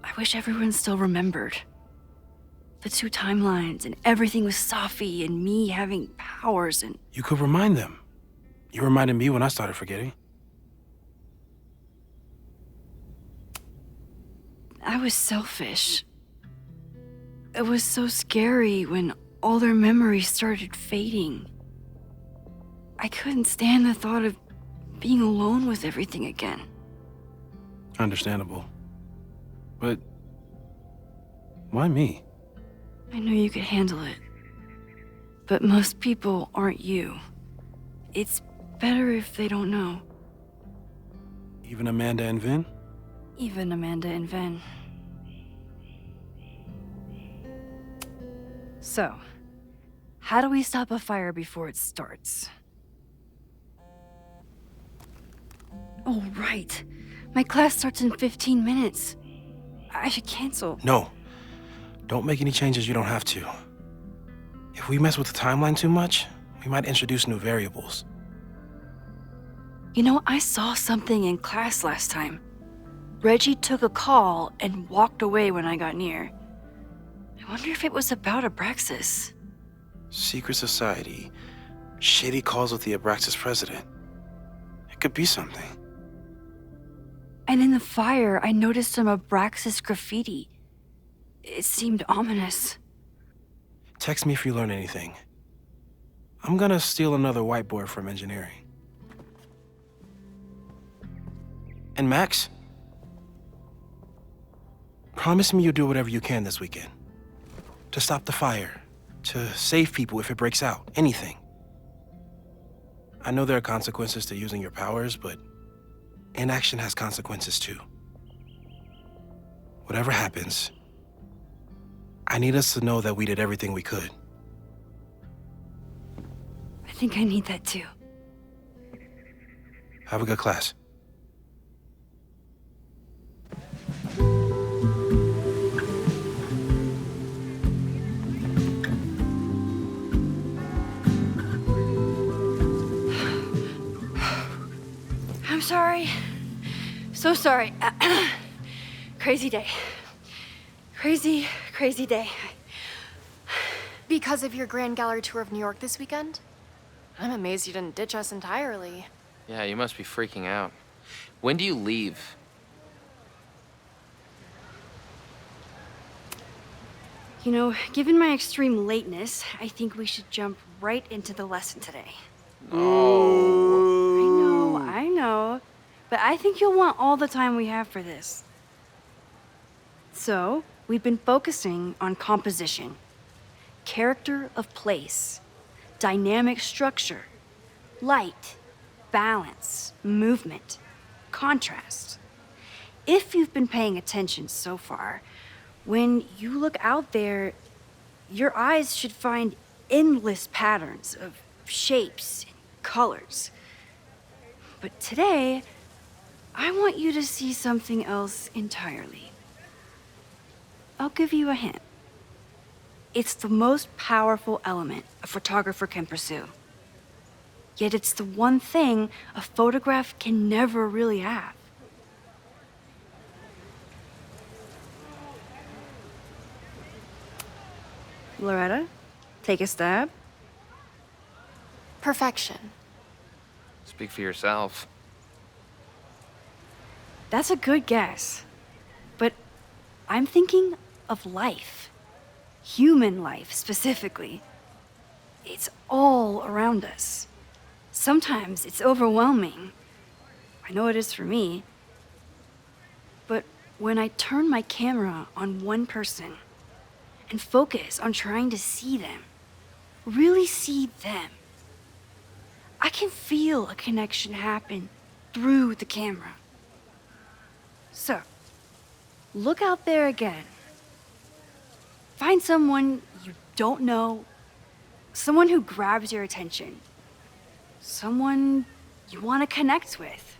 I wish everyone still remembered. The two timelines and everything with Safi and me having powers and... You could remind them. You reminded me when I started forgetting. I was selfish. It was so scary when all their memories started fading. I couldn't stand the thought of being alone with everything again. Understandable. But why me? I knew you could handle it. But most people aren't you. It's better if they don't know. Even Amanda and Vin? Even Amanda and Vin. So, how do we stop a fire before it starts? Oh, right. My class starts in 15 minutes. I should cancel. No. Don't make any changes you don't have to. If we mess with the timeline too much, we might introduce new variables. You know, I saw something in class last time. Reggie took a call and walked away when I got near. I wonder if it was about Abraxas. Secret society. Shady calls with the Abraxas president. It could be something. And in the fire, I noticed some Abraxas graffiti. It seemed ominous. Text me if you learn anything. I'm gonna steal another whiteboard from engineering. And Max? Promise me you'll do whatever you can this weekend. To stop the fire. To save people if it breaks out. Anything. I know there are consequences to using your powers, but inaction has consequences too. Whatever happens, I need us to know that we did everything we could. I think I need that too. Have a good class. sorry. So sorry. Crazy day. Crazy, crazy day. Because of your Grand Gallery tour of New York this weekend? I'm amazed you didn't ditch us entirely. Yeah, you must be freaking out. When do you leave? You know, given my extreme lateness, I think we should jump right into the lesson today. Oh. I know. But I think you'll want all the time we have for this. So, we've been focusing on composition, character of place, dynamic structure, light, balance, movement, contrast. If you've been paying attention so far, when you look out there, your eyes should find endless patterns of shapes and colors. But today, I want you to see something else entirely. I'll give you a hint. It's the most powerful element a photographer can pursue. Yet it's the one thing a photograph can never really have. Loretta, take a stab. Perfection. Speak for yourself. That's a good guess. But I'm thinking of life. Human life, specifically. It's all around us. Sometimes it's overwhelming. I know it is for me. But when I turn my camera on one person and focus on trying to see them, really see them, I can feel a connection happen through the camera. So, look out there again. Find someone you don't know, someone who grabs your attention, someone you want to connect with.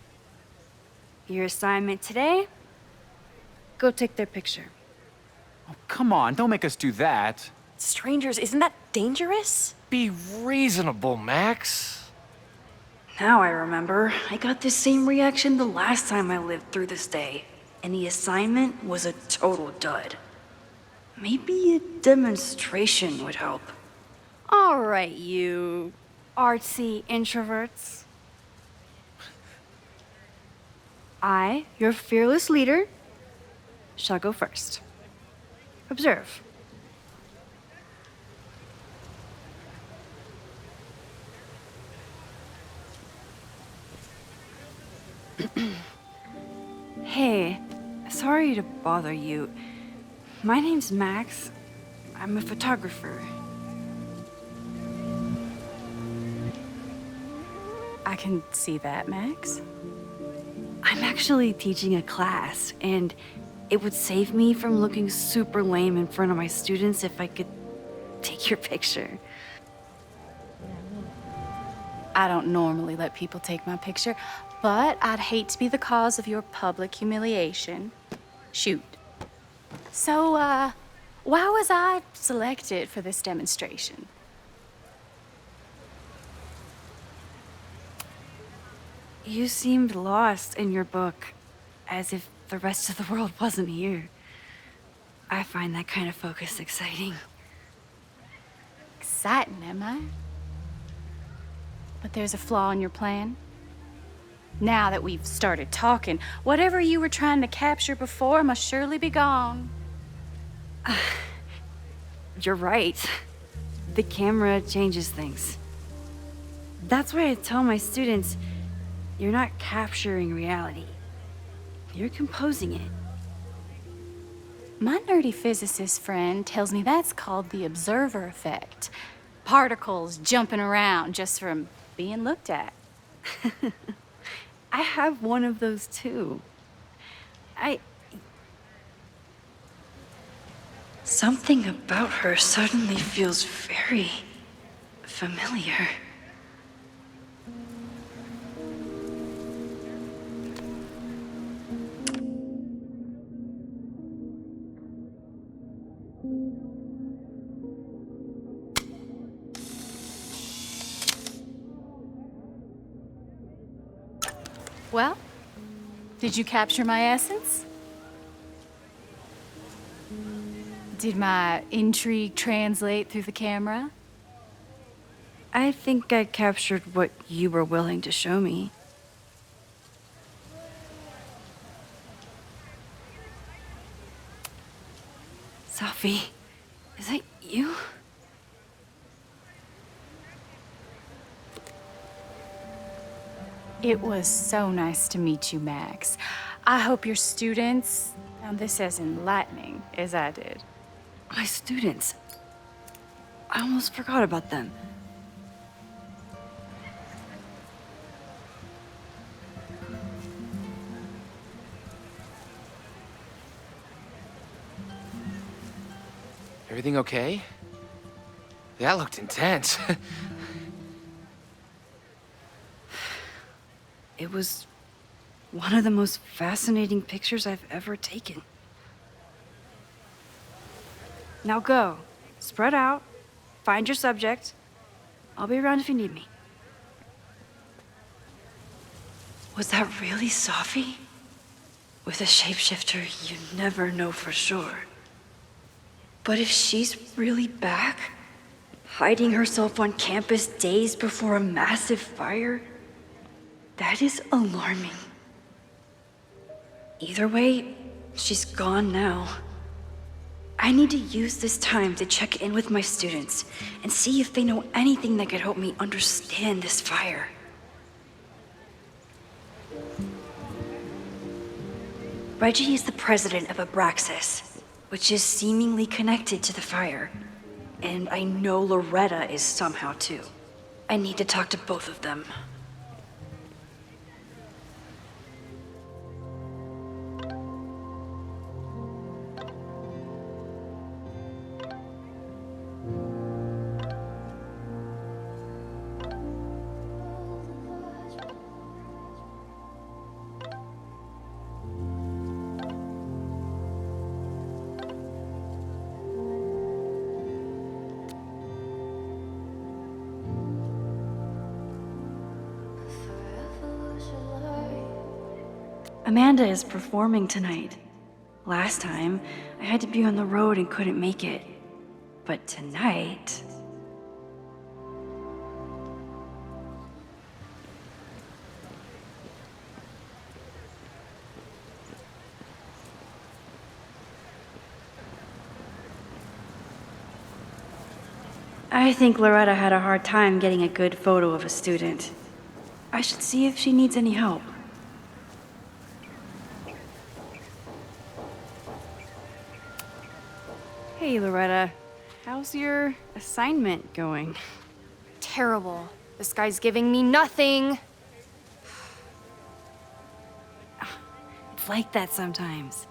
Your assignment today? Go take their picture. Oh, come on, don't make us do that. Strangers, isn't that dangerous? Be reasonable, Max. Now I remember. I got the same reaction the last time I lived through this day, and the assignment was a total dud. Maybe a demonstration would help. All right, you artsy introverts. I, your fearless leader, shall go first. Observe. Hey, sorry to bother you. My name's Max. I'm a photographer. I can see that, Max. I'm actually teaching a class, and it would save me from looking super lame in front of my students if I could take your picture. I don't normally let people take my picture, but I'd hate to be the cause of your public humiliation. Shoot. So, why was I selected for this demonstration? You seemed lost in your book, as if the rest of the world wasn't here. I find that kind of focus exciting. Exciting, am I? But there's a flaw in your plan. Now that we've started talking, whatever you were trying to capture before must surely be gone. You're right. The camera changes things. That's why I tell my students, you're not capturing reality. You're composing it. My nerdy physicist friend tells me that's called the observer effect. Particles jumping around just from being looked at. I have one of those too. Something about her suddenly feels very familiar. Well, did you capture my essence? Did my intrigue translate through the camera? I think I captured what you were willing to show me. Sophie, is that you? It was so nice to meet you, Max. I hope your students found this as enlightening as I did. My students. I almost forgot about them. Everything okay? That looked intense. It was one of the most fascinating pictures I've ever taken. Now go. Spread out. Find your subject. I'll be around if you need me. Was that really Sophie? With a shapeshifter, you never know for sure. But if she's really back, hiding herself on campus days before a massive fire, that is alarming. Either way, she's gone now. I need to use this time to check in with my students and see if they know anything that could help me understand this fire. Reggie is the president of Abraxas, which is seemingly connected to the fire. And I know Loretta is somehow too. I need to talk to both of them. Amanda is performing tonight. Last time, I had to be on the road and couldn't make it. But tonight... I think Loretta had a hard time getting a good photo of a student. I should see if she needs any help. Hey, Loretta. How's your assignment going? Terrible. This guy's giving me nothing. It's like that sometimes.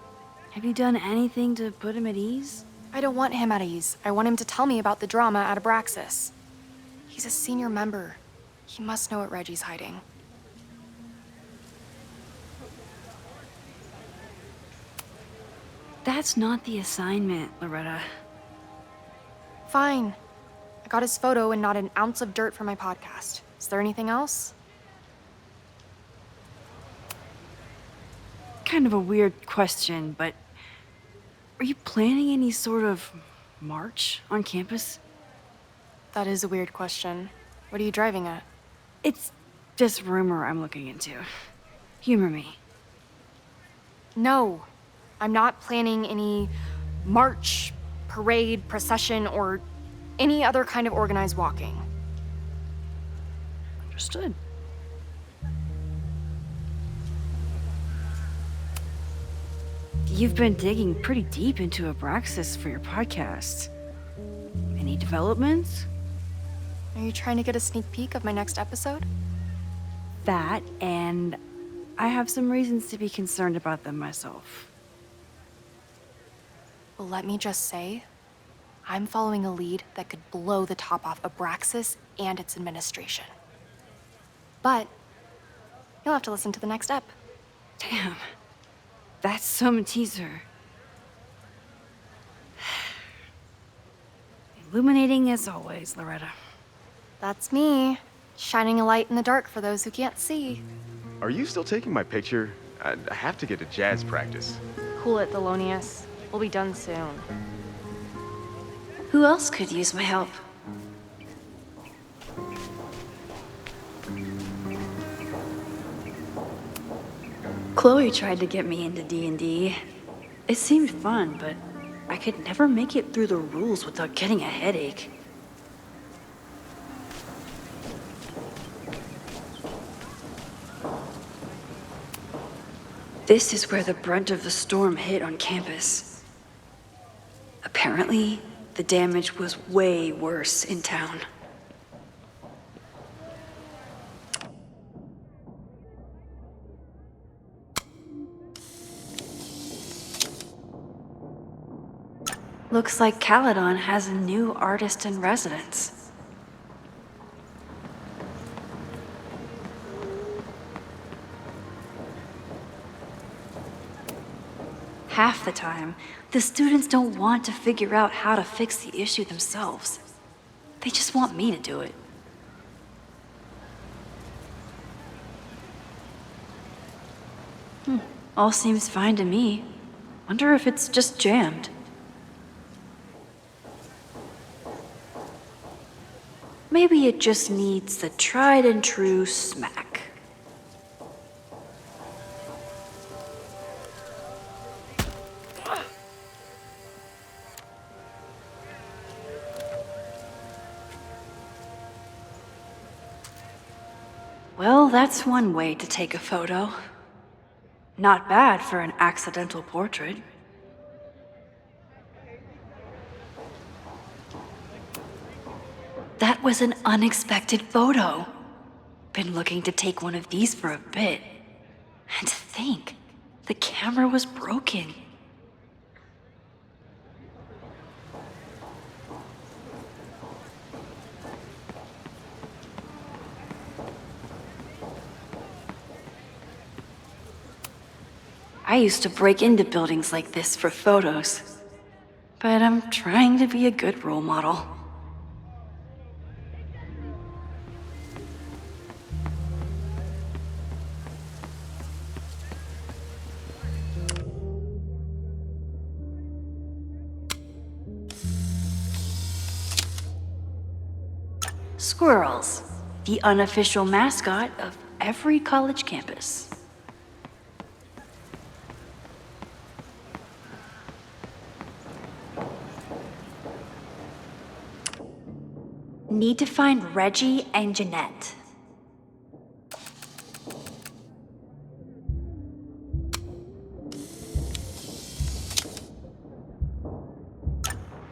Have you done anything to put him at ease? I don't want him at ease. I want him to tell me about the drama at Abraxas. He's a senior member. He must know what Reggie's hiding. That's not the assignment, Loretta. Fine. I got his photo and not an ounce of dirt for my podcast. Is there anything else? Kind of a weird question, but are you planning any sort of march on campus? That is a weird question. What are you driving at? It's just rumor I'm looking into. Humor me. No. I'm not planning any march, parade, procession, or any other kind of organized walking. Understood. You've been digging pretty deep into Abraxas for your podcast. Any developments? Are you trying to get a sneak peek of my next episode? That, and I have some reasons to be concerned about them myself. Well, let me just say, I'm following a lead that could blow the top off Abraxas and its administration. But you'll have to listen to the next ep. Damn. That's some teaser. Illuminating as always, Loretta. That's me, shining a light in the dark for those who can't see. Are you still taking my picture? I have to get to jazz practice. Cool it, Thelonious. We'll be done soon. Who else could use my help? Chloe tried to get me into D&D. It seemed fun, but I could never make it through the rules without getting a headache. This is where the brunt of the storm hit on campus. Apparently, the damage was way worse in town. Looks like Caledon has a new artist in residence. Half the time, the students don't want to figure out how to fix the issue themselves. They just want me to do it. All seems fine to me. Wonder if it's just jammed. Maybe it just needs the tried and true smack. Well, that's one way to take a photo. Not bad for an accidental portrait. That was an unexpected photo. Been looking to take one of these for a bit. And to think, the camera was broken. I used to break into buildings like this for photos. But I'm trying to be a good role model. Squirrels, the unofficial mascot of every college campus. Need to find Reggie and Jeanette.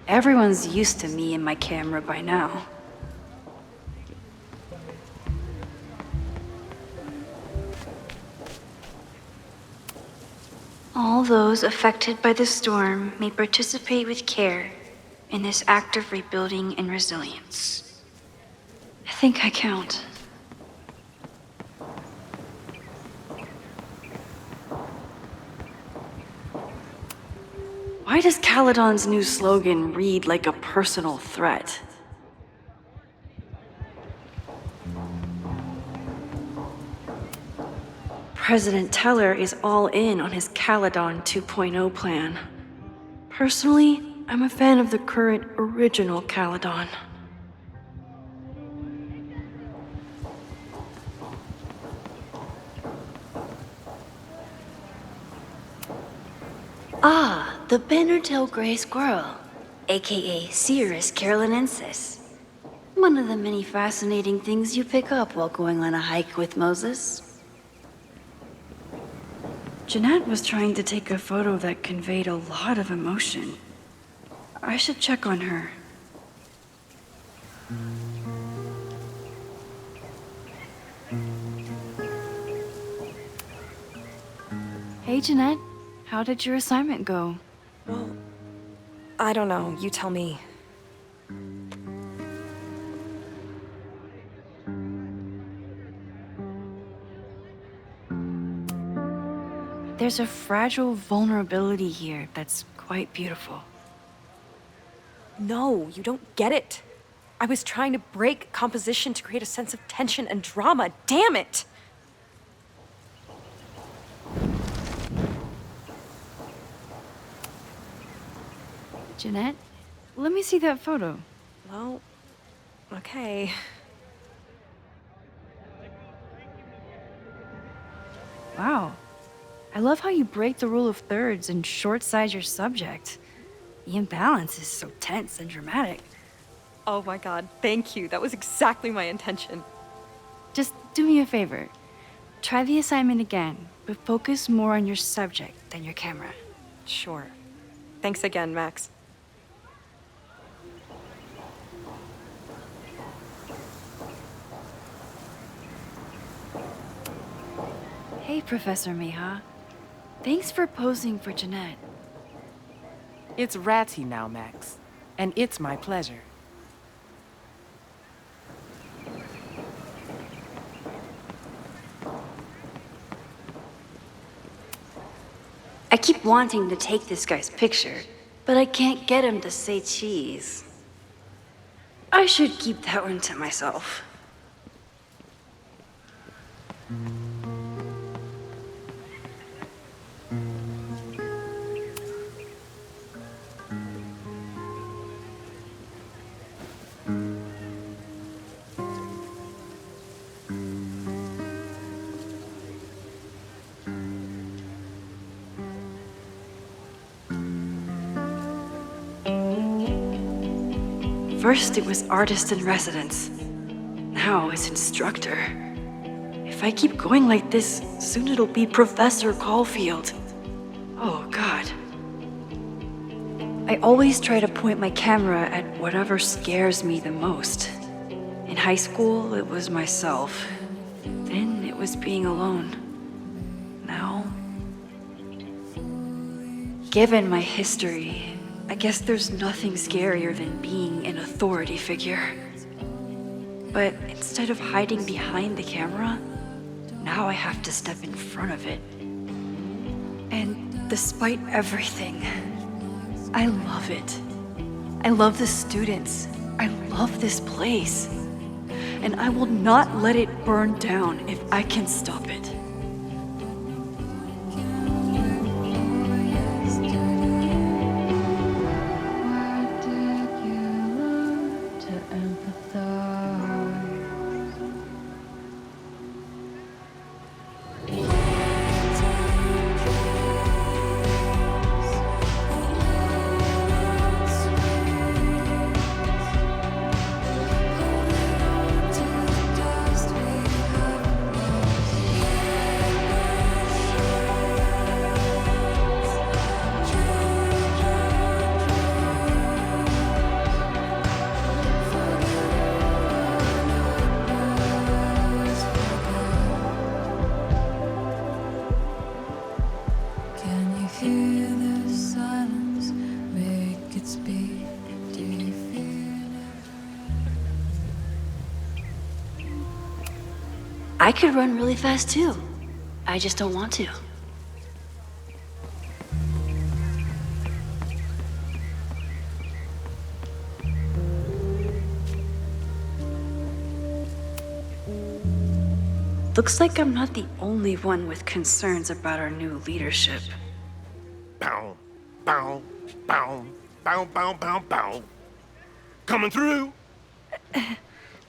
Everyone's used to me and my camera by now. All those affected by the storm may participate with care in this act of rebuilding and resilience. I think I count. Why does Caledon's new slogan read like a personal threat? President Teller is all in on his Caledon 2.0 plan. Personally, I'm a fan of the current original Caledon. Ah, the Bannertail Gray Squirrel, aka Cirrus carolinensis. One of the many fascinating things you pick up while going on a hike with Moses. Jeanette was trying to take a photo that conveyed a lot of emotion. I should check on her. Hey, Jeanette. How did your assignment go? Well, I don't know. You tell me. There's a fragile vulnerability here that's quite beautiful. No, you don't get it. I was trying to break composition to create a sense of tension and drama. Damn it! Jeanette, let me see that photo. Well, okay. Wow. I love how you break the rule of thirds and short-size your subject. The imbalance is so tense and dramatic. Oh my god, thank you. That was exactly my intention. Just do me a favor. Try the assignment again, but focus more on your subject than your camera. Sure. Thanks again, Max. Hey, Professor Miha. Thanks for posing for Jeanette. It's Ratty now, Max. And it's my pleasure. I keep wanting to take this guy's picture, but I can't get him to say cheese. I should keep that one to myself. First it was artist in residence. Now it's instructor. If I keep going like this, soon it'll be Professor Caulfield. Oh God. I always try to point my camera at whatever scares me the most. In high school, it was myself. Then it was being alone. Now, given my history, I guess there's nothing scarier than being an authority figure. But instead of hiding behind the camera, now I have to step in front of it. And despite everything, I love it. I love the students. I love this place. And I will not let it burn down if I can stop it. I could run really fast too. I just don't want to. Looks like I'm not the only one with concerns about our new leadership. Bow, bow, bow, bow, bow, bow, bow. Coming through.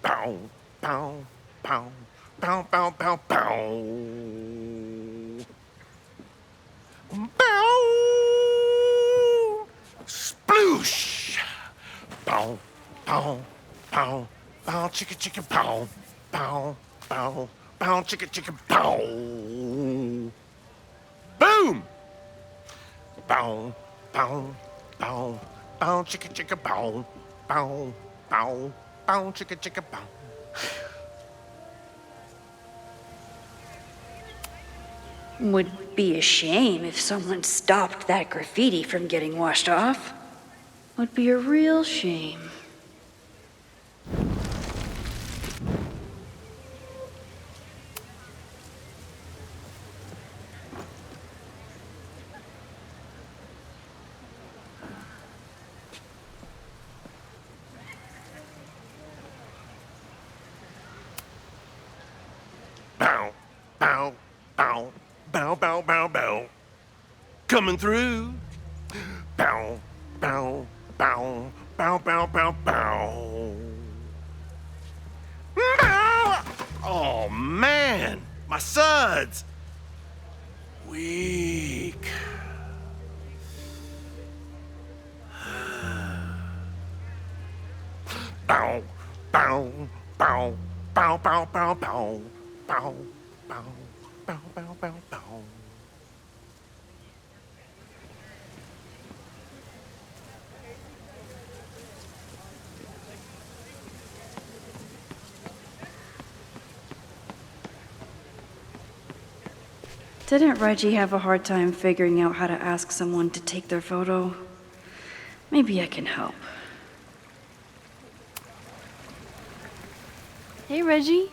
Bow, bow, bow. Bow, bow, bow, bow. Bow. Sploosh. Bow, bow, bow, bow, chicka, chicka, bow. Bow, bow, bow, chicka, chicka, bow. Boom. Bow, bow, bow, bow, chicka, chicka, bow. Bow, bow, bow, chicka, chicka, bow. Would be a shame if someone stopped that graffiti from getting washed off. Would be a real shame. Bow, bow, bow. Bow, bow, bow, bow. Coming through. Bow, bow, bow, bow, bow, bow, bow. Oh man, my suds. Weak. Bow, bow, bow, bow, bow, bow, bow, bow, bow, bow, bow, bow, bow. Didn't Reggie have a hard time figuring out how to ask someone to take their photo? Maybe I can help. Hey, Reggie.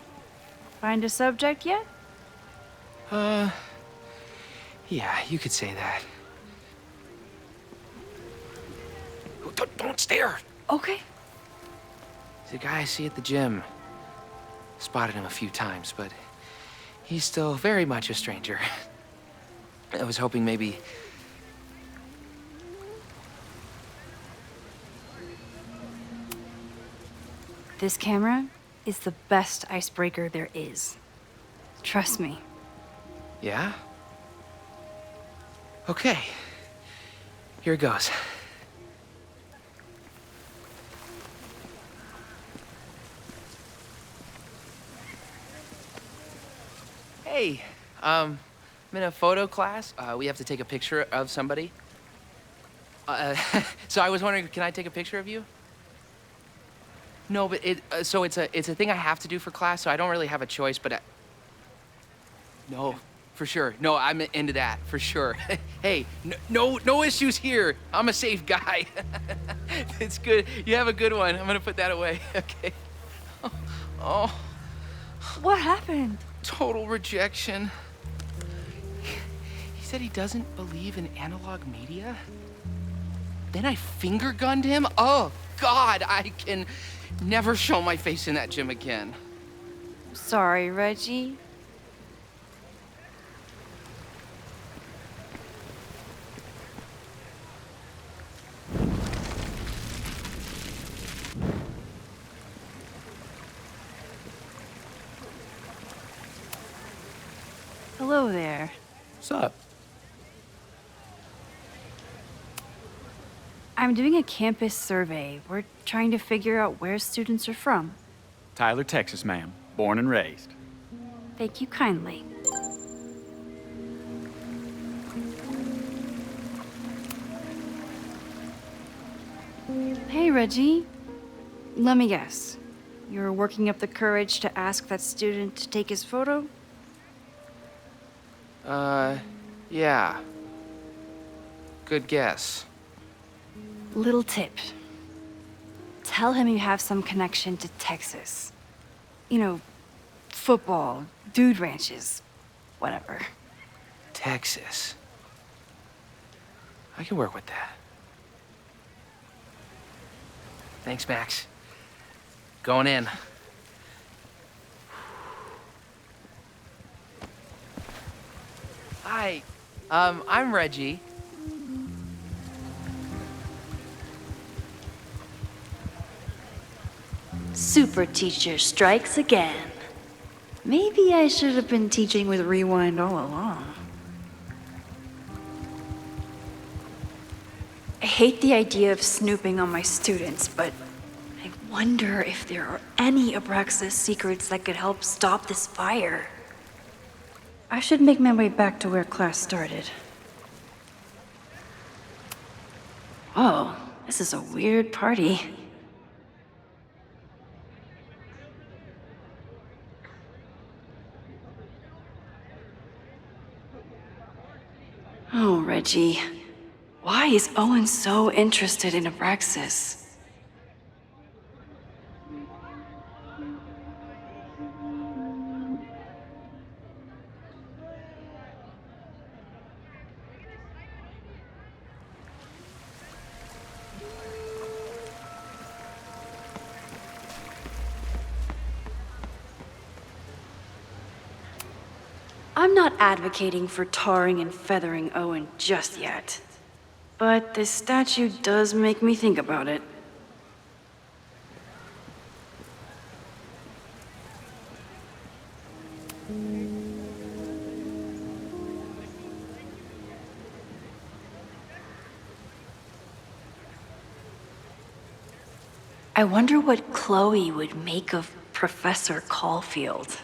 Find a subject yet? Yeah, you could say that. Don't stare. Okay. He's a guy I see at the gym. Spotted him a few times, but he's still very much a stranger. I was hoping maybe... This camera is the best icebreaker there is. Trust me. Yeah? Okay. Here goes. Hey, I'm in a photo class. We have to take a picture of somebody. So I was wondering, can I take a picture of you? No, but it's a thing I have to do for class, so I don't really have a choice, but no, for sure. No, I'm into that, for sure. Hey, no issues here. I'm a safe guy. It's good. You have a good one. I'm gonna put that away. Okay. Oh. What happened? Total rejection. He said he doesn't believe in analog media. Then I finger gunned him? Oh, God, I can never show my face in that gym again. Sorry, Reggie. Hello there. What's up? I'm doing a campus survey. We're trying to figure out where students are from. Tyler, Texas, ma'am. Born and raised. Thank you kindly. Hey, Reggie. Let me guess. You're working up the courage to ask that student to take his photo? Yeah. Good guess. Little tip. Tell him you have some connection to Texas. You know, football, dude ranches, whatever. Texas. I can work with that. Thanks, Max. Going in. Hi. I'm Reggie. Super teacher strikes again. Maybe I should have been teaching with Rewind all along. I hate the idea of snooping on my students, but I wonder if there are any Abraxas secrets that could help stop this fire. I should make my way back to where class started. Oh, this is a weird party. Oh, Reggie. Why is Owen so interested in Abraxas? I'm not advocating for tarring and feathering Owen just yet. But this statue does make me think about it. I wonder what Chloe would make of Professor Caulfield.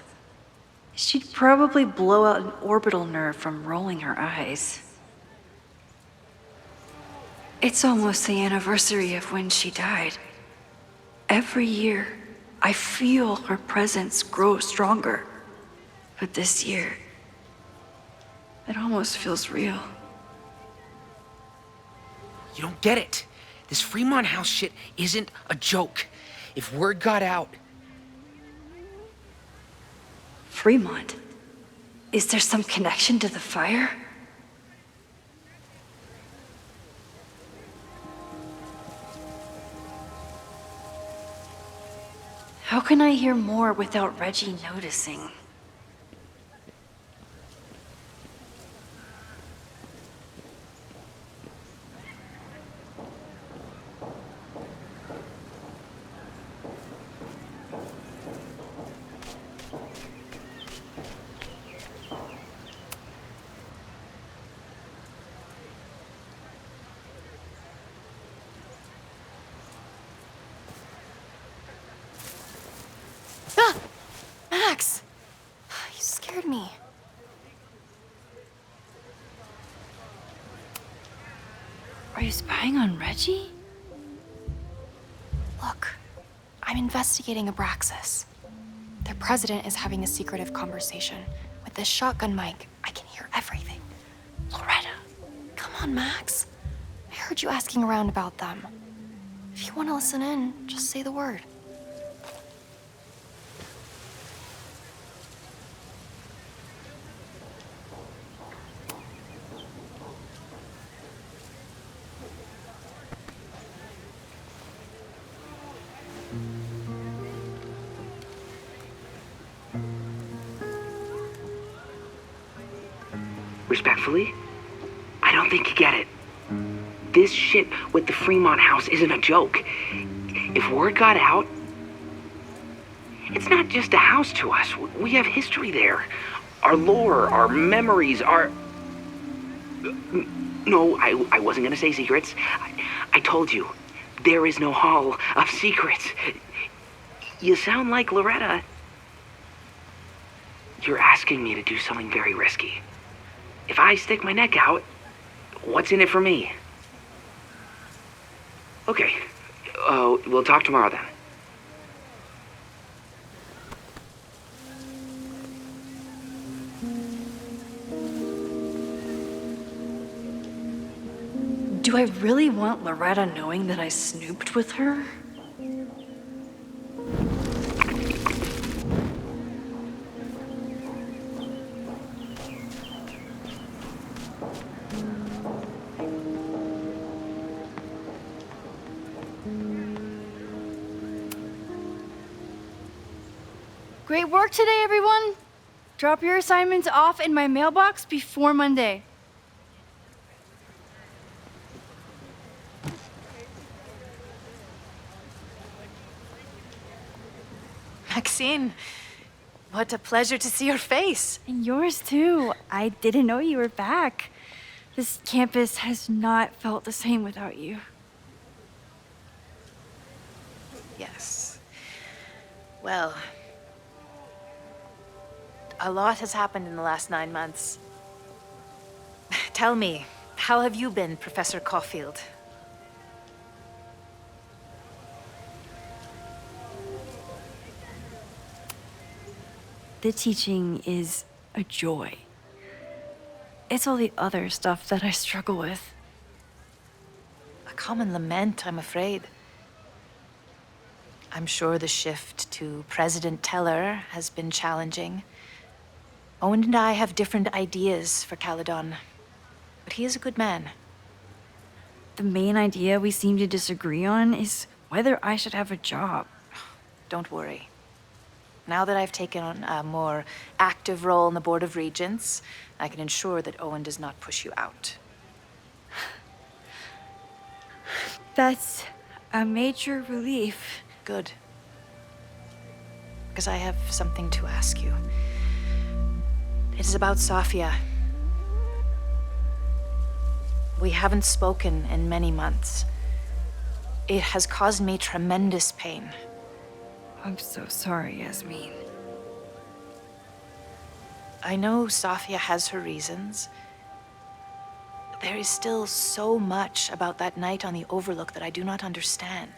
She'd probably blow out an orbital nerve from rolling her eyes. It's almost the anniversary of when she died. Every year, I feel her presence grow stronger. But this year, it almost feels real. You don't get it. This Fremont House shit isn't a joke. If word got out... Fremont? Is there some connection to the fire? How can I hear more without Reggie noticing? Max! You scared me. Are you spying on Reggie? Look, I'm investigating Abraxas. Their president is having a secretive conversation. With this shotgun mic, I can hear everything. Loretta, come on, Max. I heard you asking around about them. If you want to listen in, just say the word. Respectfully, I don't think you get it. This shit with the Fremont House isn't a joke. If word got out, it's not just a house to us. We have history there. Our lore, our memories, our... No, I wasn't gonna say secrets. I told you, there is no Hall of Secrets. You sound like Loretta. You're asking me to do something very risky. If I stick my neck out, what's in it for me? Okay, we'll talk tomorrow then. Do I really want Loretta knowing that I snooped with her? Great work today, everyone. Drop your assignments off in my mailbox before Monday. Maxine, what a pleasure to see your face. And yours too. I didn't know you were back. This campus has not felt the same without you. Yes. Well, a lot has happened in the last 9 months. Tell me, how have you been, Professor Caulfield? The teaching is a joy. It's all the other stuff that I struggle with. A common lament, I'm afraid. I'm sure the shift to President Teller has been challenging. Owen and I have different ideas for Caledon, but he is a good man. The main idea we seem to disagree on is whether I should have a job. Don't worry. Now that I've taken on a more active role in the Board of Regents, I can ensure that Owen does not push you out. That's a major relief. Good. Because I have something to ask you. It is about Safia. We haven't spoken in many months. It has caused me tremendous pain. I'm so sorry, Yasmin. I know Safia has her reasons. There is still so much about that night on the Overlook that I do not understand.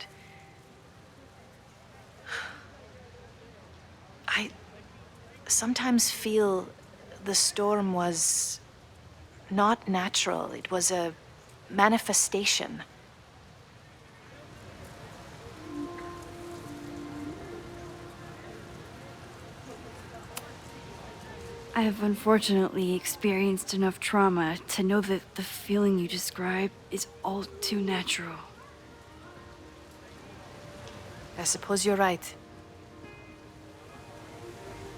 I sometimes feel the storm was not natural. It was a manifestation. I have unfortunately experienced enough trauma to know that the feeling you describe is all too natural. I suppose you're right.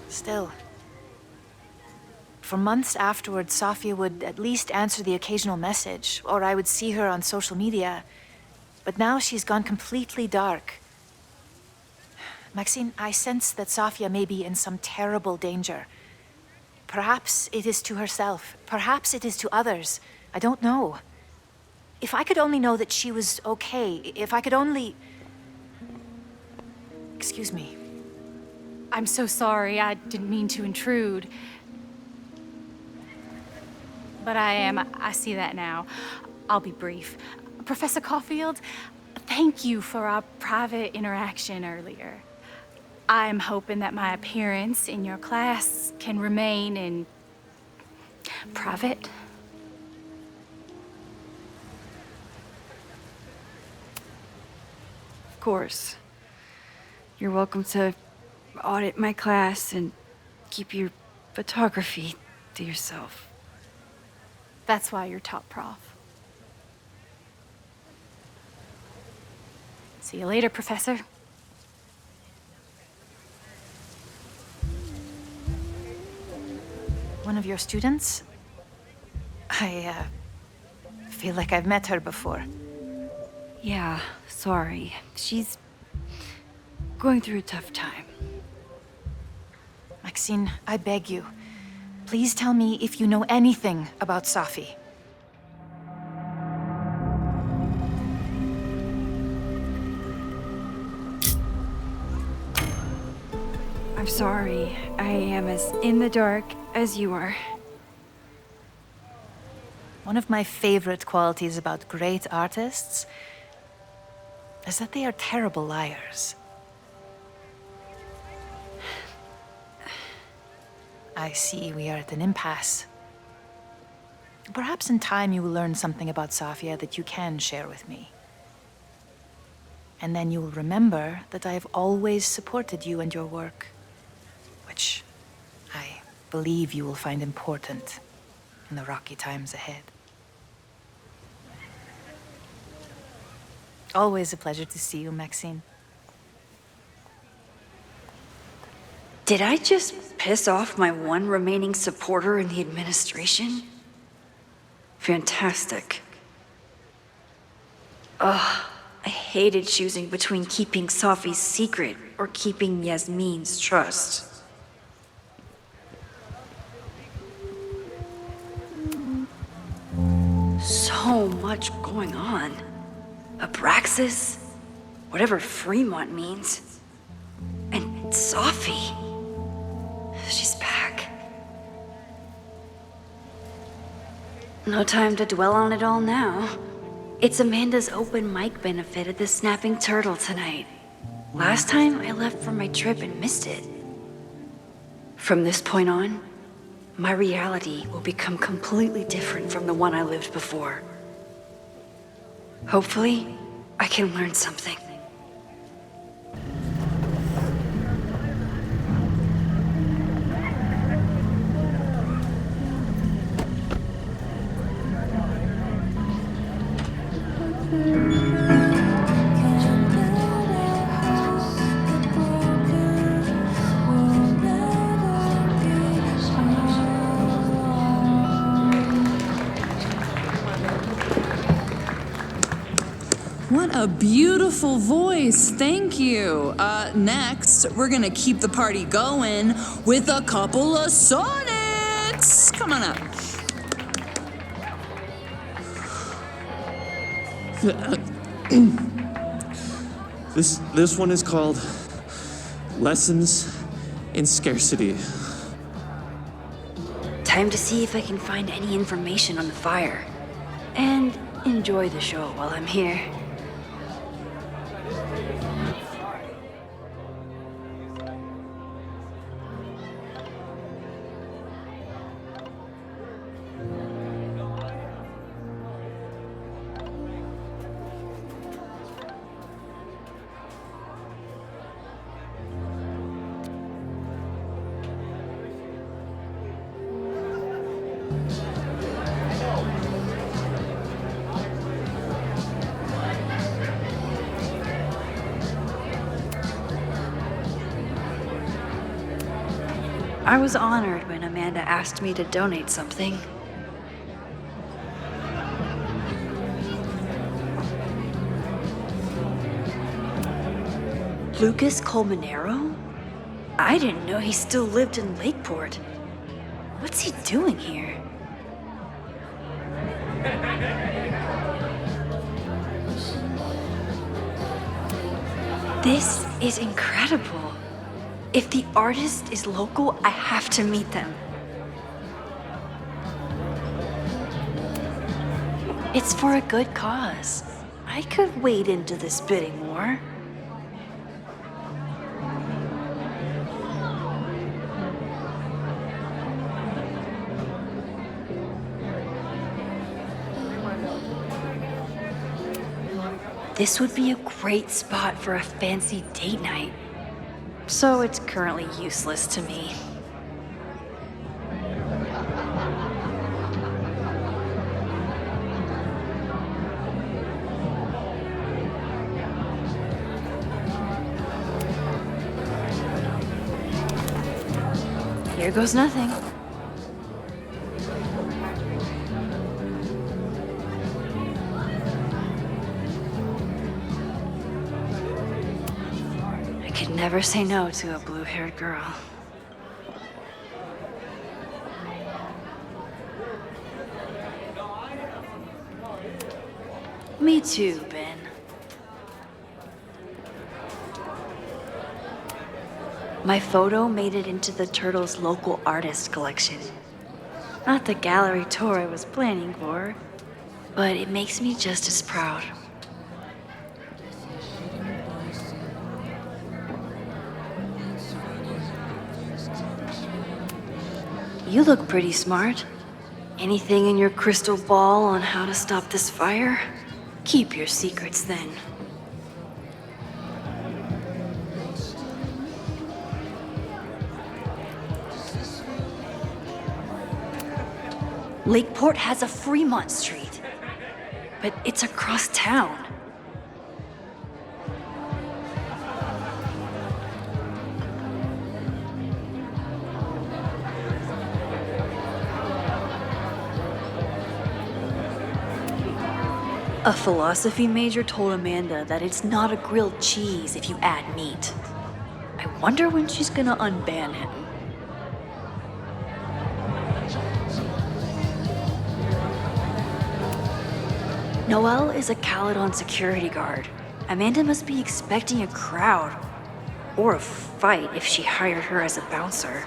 Still, for months afterwards, Safia would at least answer the occasional message, or I would see her on social media. But now she's gone completely dark. Maxine, I sense that Safia may be in some terrible danger. Perhaps it is to herself. Perhaps it is to others. I don't know. If I could only know that she was okay, if I could only... Excuse me. I'm so sorry. I didn't mean to intrude. But I see that now. I'll be brief. Professor Caulfield, thank you for our private interaction earlier. I'm hoping that my appearance in your class can remain in private. Of course. You're welcome to audit my class and keep your photography to yourself. That's why you're top prof. See you later, Professor. One of your students? I feel like I've met her before. Yeah, sorry. She's going through a tough time. Maxine, I beg you. Please tell me if you know anything about Safi. I'm sorry. I am as in the dark as you are. One of my favorite qualities about great artists is that they are terrible liars. I see we are at an impasse. Perhaps in time you will learn something about Safia that you can share with me. And then you will remember that I have always supported you and your work, which I believe you will find important in the rocky times ahead. Always a pleasure to see you, Maxine. Did I just piss off my one remaining supporter in the administration? Fantastic. Ugh, I hated choosing between keeping Safi's secret or keeping Yasmin's trust. So much going on. Abraxas, whatever Fremont means, and Safi. She's back. No time to dwell on it all now. It's Amanda's open mic benefit at the Snapping Turtle tonight. Last time I left for my trip and missed it. From this point on, my reality will become completely different from the one I lived before. Hopefully, I can learn something. What What a beautiful voice. Thank you. Next, we're gonna keep the party going with a couple of sonnets. Come on up. This one is called Lessons in Scarcity. Time to see if I can find any information on the fire. And enjoy the show while I'm here. I was honored when Amanda asked me to donate something. Lucas Colmenero? I didn't know he still lived in Lakeport. What's he doing here? This is incredible. If the artist is local, I have to meet them. It's for a good cause. I could wade into this bidding war. This would be a great spot for a fancy date night. So it's currently useless to me. Here goes nothing. Never say no to a blue-haired girl. Me too, Ben. My photo made it into the Turtles' local artist collection. Not the gallery tour I was planning for, but it makes me just as proud. You look pretty smart. Anything in your crystal ball on how to stop this fire? Keep your secrets then. Lakeport has a Fremont Street, but it's across town. A philosophy major told Amanda that it's not a grilled cheese if you add meat. I wonder when she's gonna unban him. Noelle is a Caledon security guard. Amanda must be expecting a crowd. Or a fight if she hired her as a bouncer.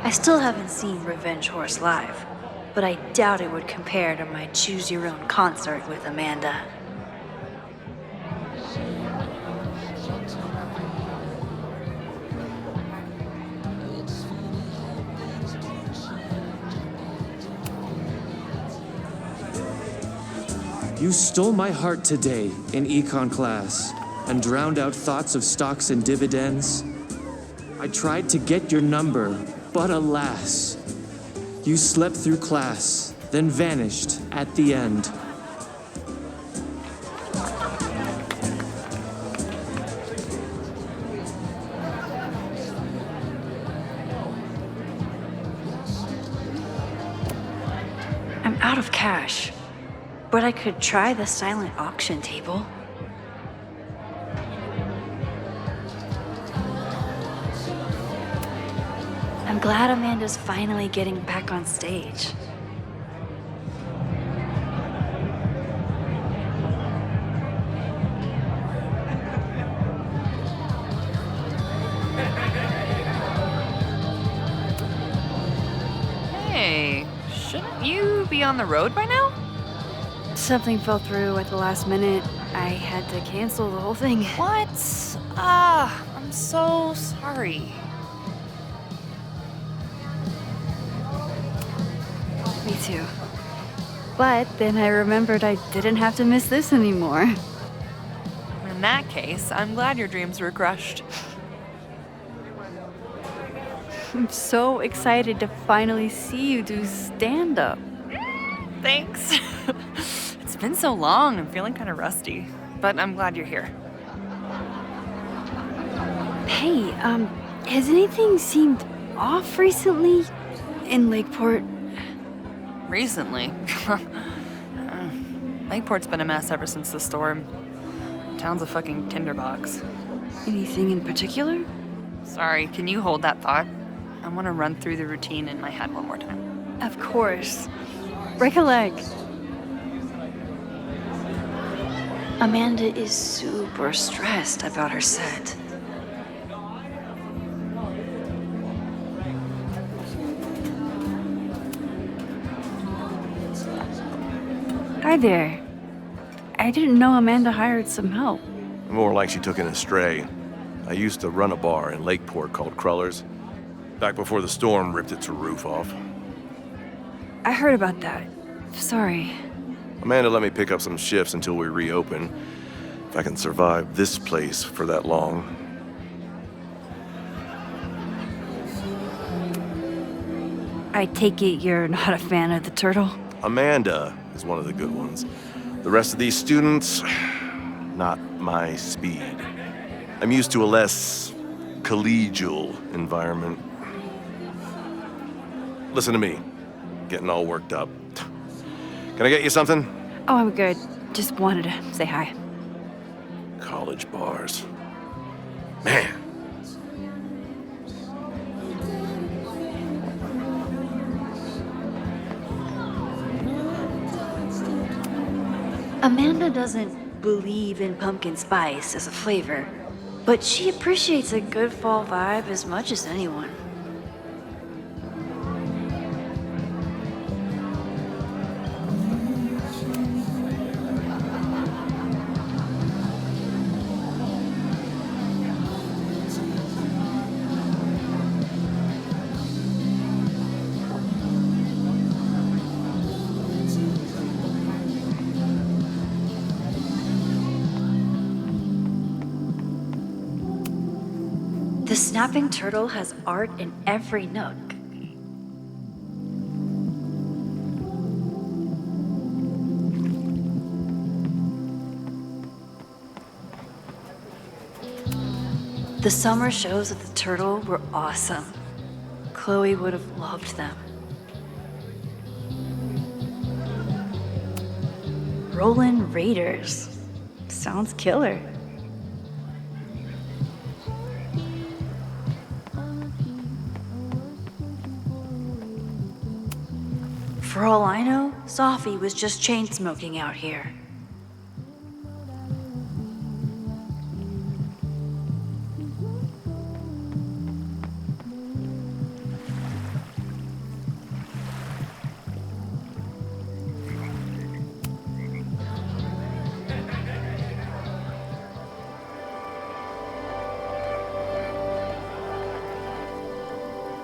I still haven't seen Revenge Horse live, but I doubt it would compare to my choose-your-own concert with Amanda. You stole my heart today in econ class and drowned out thoughts of stocks and dividends. I tried to get your number, but alas, you slept through class, then vanished at the end. I'm out of cash. But I could try the silent auction table. I'm glad Amanda's finally getting back on stage. Hey, shouldn't you be on the road by now? Something fell through at the last minute. I had to cancel the whole thing. What? Ah, I'm so sorry. Me too. But then I remembered I didn't have to miss this anymore. In that case, I'm glad your dreams were crushed. I'm so excited to finally see you do stand-up. Thanks. It's been so long, I'm feeling kind of rusty. But I'm glad you're here. Hey, has anything seemed off recently in Lakeport? Recently? Lakeport's been a mess ever since the storm. Town's a fucking tinderbox. Anything in particular? Sorry, can you hold that thought? I want to run through the routine in my head one more time. Of course. Break a leg. Amanda is super stressed about her set. Hi there. I didn't know Amanda hired some help. More like she took in a stray. I used to run a bar in Lakeport called Cruller's, back before the storm ripped its roof off. I heard about that. Sorry. Amanda let me pick up some shifts until we reopen. If I can survive this place for that long. I take it you're not a fan of the turtle? Amanda is one of the good ones. The rest of these students, not my speed. I'm used to a less collegial environment. Listen to me, getting all worked up. Can I get you something? Oh, I'm good. Just wanted to say hi. College bars. Man. Amanda doesn't believe in pumpkin spice as a flavor, but she appreciates a good fall vibe as much as anyone. The snapping turtle has art in every nook. The summer shows of the turtle were awesome. Chloe would have loved them. Rollin' Raiders. Sounds killer. For all I know, Sophie was just chain smoking out here.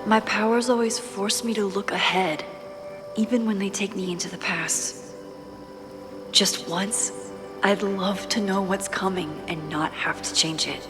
My powers always force me to look ahead, even when they take me into the past. Just once, I'd love to know what's coming and not have to change it.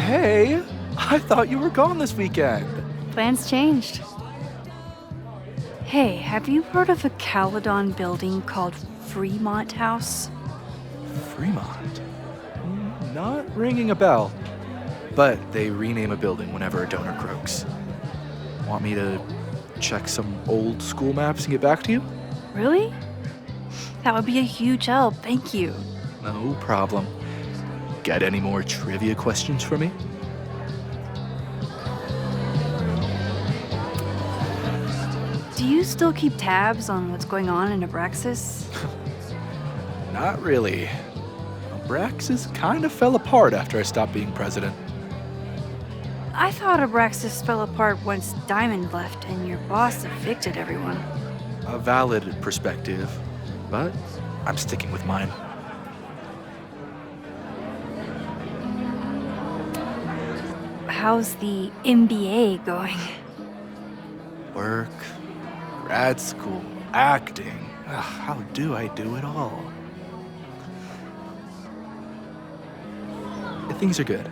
Hey, I thought you were gone this weekend. Plans changed. Hey, have you heard of a Caledon building called Fremont House? Fremont? Not ringing a bell. But they rename a building whenever a donor croaks. Want me to check some old school maps and get back to you? Really? That would be a huge help, thank you. No problem. Got any more trivia questions for me? Do you still keep tabs on what's going on in Abraxas? Not really. Abraxas kind of fell apart after I stopped being president. I thought Abraxas fell apart once Diamond left and your boss evicted everyone. A valid perspective, but I'm sticking with mine. How's the MBA going? Work, grad school, acting. Ugh, how do I do it all? Things are good.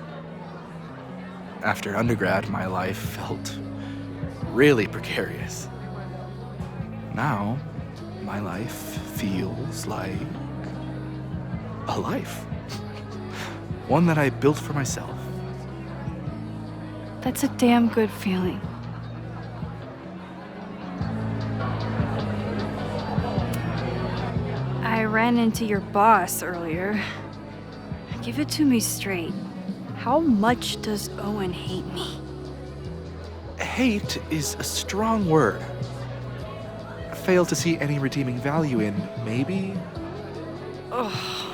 After undergrad, my life felt really precarious. Now, my life feels like a life. One that I built for myself. That's a damn good feeling. I ran into your boss earlier. Give it to me straight. How much does Owen hate me? Hate is a strong word. Fail to see any redeeming value in maybe? Ugh.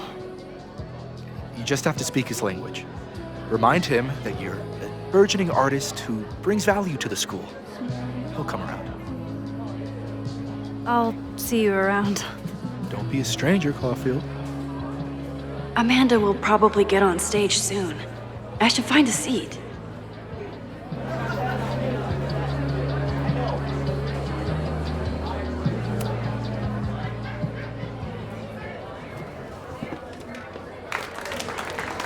You just have to speak his language. Remind him that you're a burgeoning artist who brings value to the school. He'll come around. I'll see you around. Don't be a stranger, Caulfield. Amanda will probably get on stage soon. I should find a seat.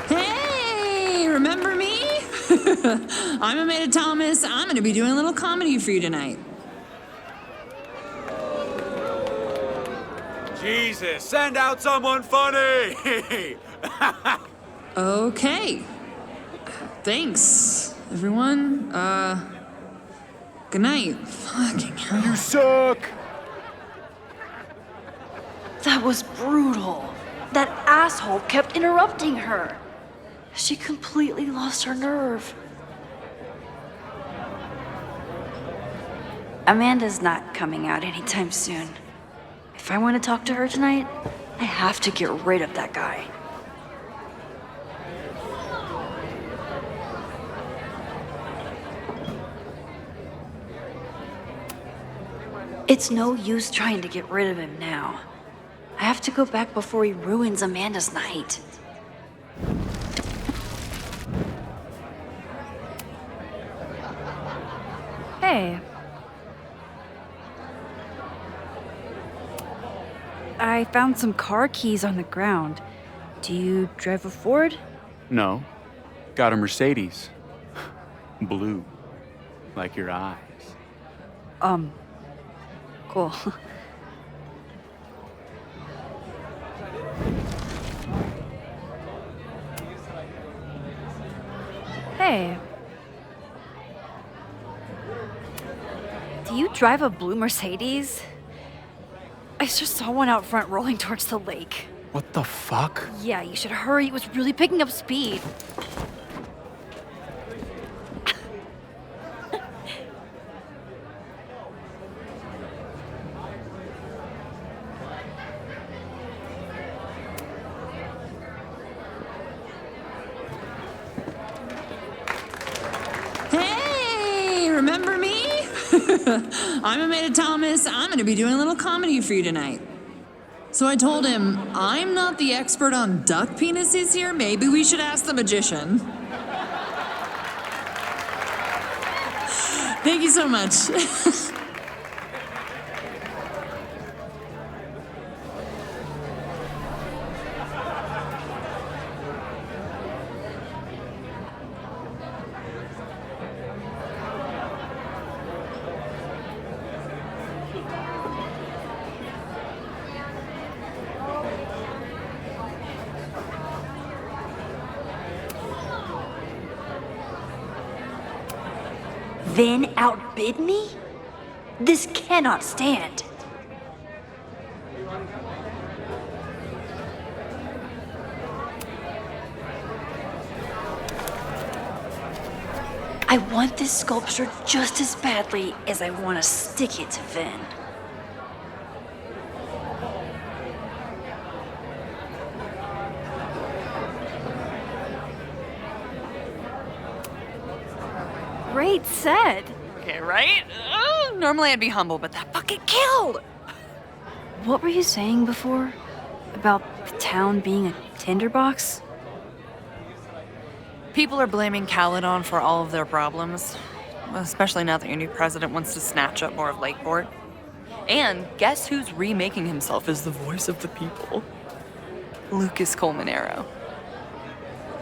Hey, remember me? I'm Amanda Thomas. I'm gonna be doing a little comedy for you tonight. Jesus, send out someone funny! Okay. Thanks, everyone. Good night. Fucking hell. You suck! That was brutal. That asshole kept interrupting her. She completely lost her nerve. Amanda's not coming out anytime soon. If I want to talk to her tonight, I have to get rid of that guy. It's no use trying to get rid of him now. I have to go back before he ruins Amanda's night. Hey. I found some car keys on the ground. Do you drive a Ford? No. Got a Mercedes. Blue. Like your eyes. Cool. Hey. Do you drive a blue Mercedes? I just saw one out front rolling towards the lake. What the fuck? Yeah, you should hurry. It was really picking up speed. Hey, remember me? I'm Amanda Thomas. I'm gonna be doing a little comedy for you tonight. So I told him, I'm not the expert on duck penises here. Maybe we should ask the magician. Thank you so much. Vin outbid me? This cannot stand. I want this sculpture just as badly as I want to stick it to Vin. Great set. Okay, right? Normally I'd be humble, but that fucking killed! What were you saying before? About the town being a tinderbox? People are blaming Caledon for all of their problems, especially now that your new president wants to snatch up more of Lakeport. And guess who's remaking himself as the voice of the people? Lucas Colmenero.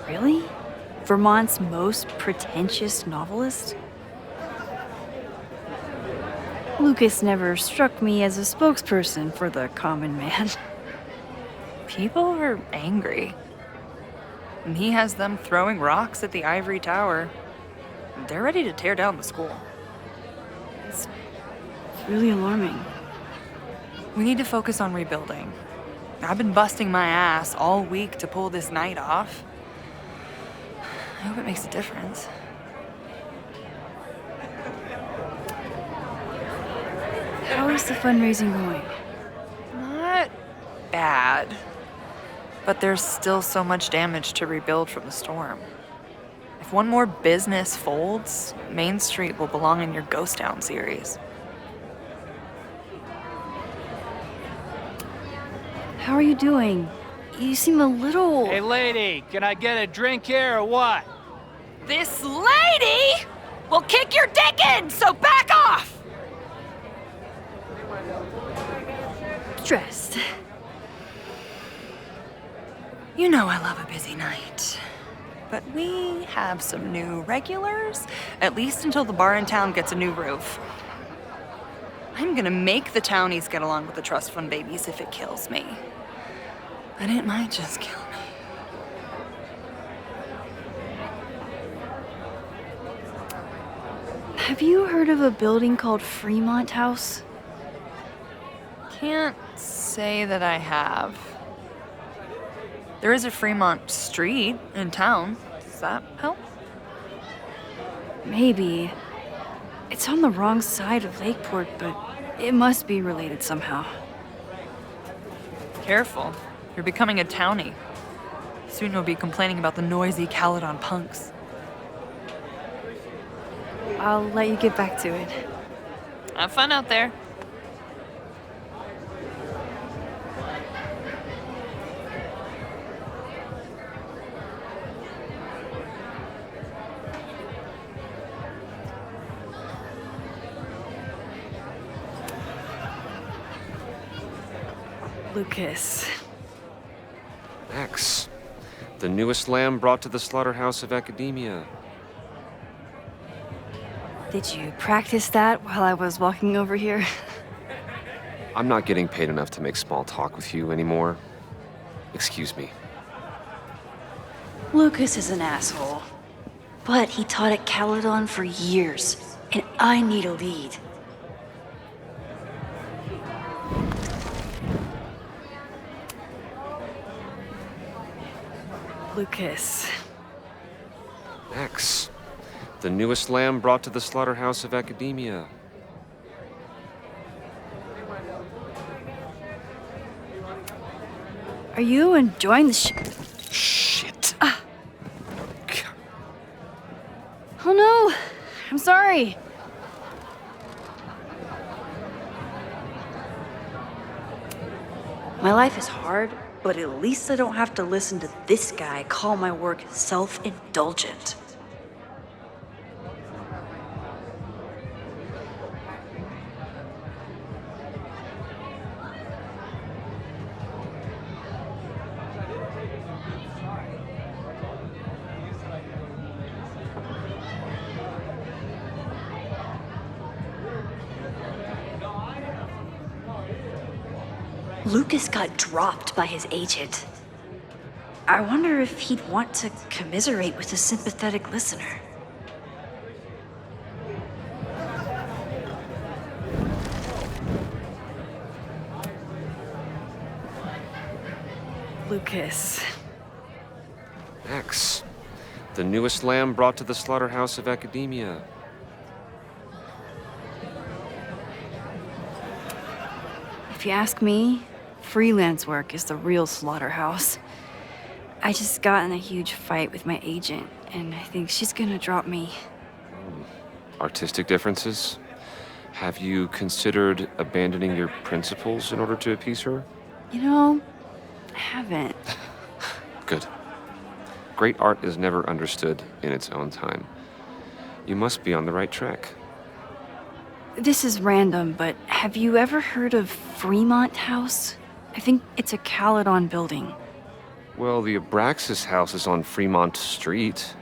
Really? Vermont's most pretentious novelist? Lucas never struck me as a spokesperson for the common man. People are angry. And he has them throwing rocks at the Ivory Tower. They're ready to tear down the school. It's really alarming. We need to focus on rebuilding. I've been busting my ass all week to pull this night off. I hope it makes a difference. How is the fundraising going? Not bad. But there's still so much damage to rebuild from the storm. If one more business folds, Main Street will belong in your Ghost Town series. How are you doing? You seem a little... Hey, lady, can I get a drink here or what? This lady will kick your dick in, so back off! Stressed. You know I love a busy night. But we have some new regulars, at least until the bar in town gets a new roof. I'm gonna make the townies get along with the trust fund babies if it kills me. But it might just kill me. Have you heard of a building called Fremont House? Can't say that I have. There is a Fremont Street in town. Does that help? Maybe. It's on the wrong side of Lakeport, but it must be related somehow. Careful. You're becoming a townie. Soon you'll be complaining about the noisy Caledon punks. I'll let you get back to it. Have fun out there. Lucas. Max, the newest lamb brought to the slaughterhouse of academia. Did you practice that while I was walking over here? I'm not getting paid enough to make small talk with you anymore. Excuse me. Lucas is an asshole. But he taught at Caledon for years, and I need a lead. Lucas. Max, the newest lamb brought to the slaughterhouse of academia. Are you enjoying the Shit. Oh no! I'm sorry. My life is hard, but at least I don't have to listen to this guy call my work self-indulgent. Lucas got dropped by his agent. I wonder if he'd want to commiserate with a sympathetic listener. Lucas. Max, the newest lamb brought to the slaughterhouse of academia. If you ask me, freelance work is the real slaughterhouse. I just got in a huge fight with my agent, and I think she's gonna drop me. Artistic differences? Have you considered abandoning your principles in order to appease her? You know, I haven't. Good. Great art is never understood in its own time. You must be on the right track. This is random, but have you ever heard of Fremont House? I think it's a Caledon building. Well, the Abraxas house is on Fremont Street,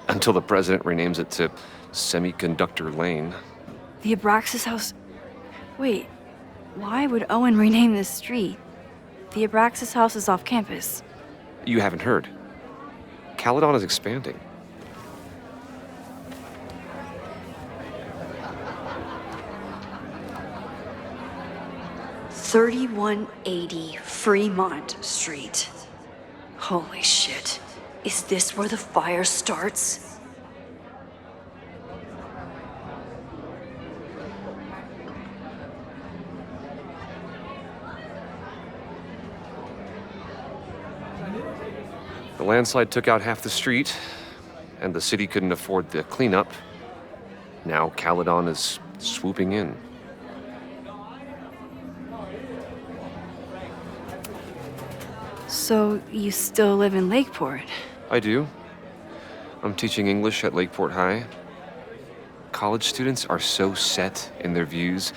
until the president renames it to Semiconductor Lane. The Abraxas House... Wait, why would Owen rename this street? The Abraxas House is off campus. You haven't heard. Caledon is expanding. $3180 Fremont Street. Holy shit. Is this where the fire starts? The landslide took out half the street, and the city couldn't afford the cleanup. Now Caledon is swooping in. So, you still live in Lakeport? I do. I'm teaching English at Lakeport High. College students are so set in their views.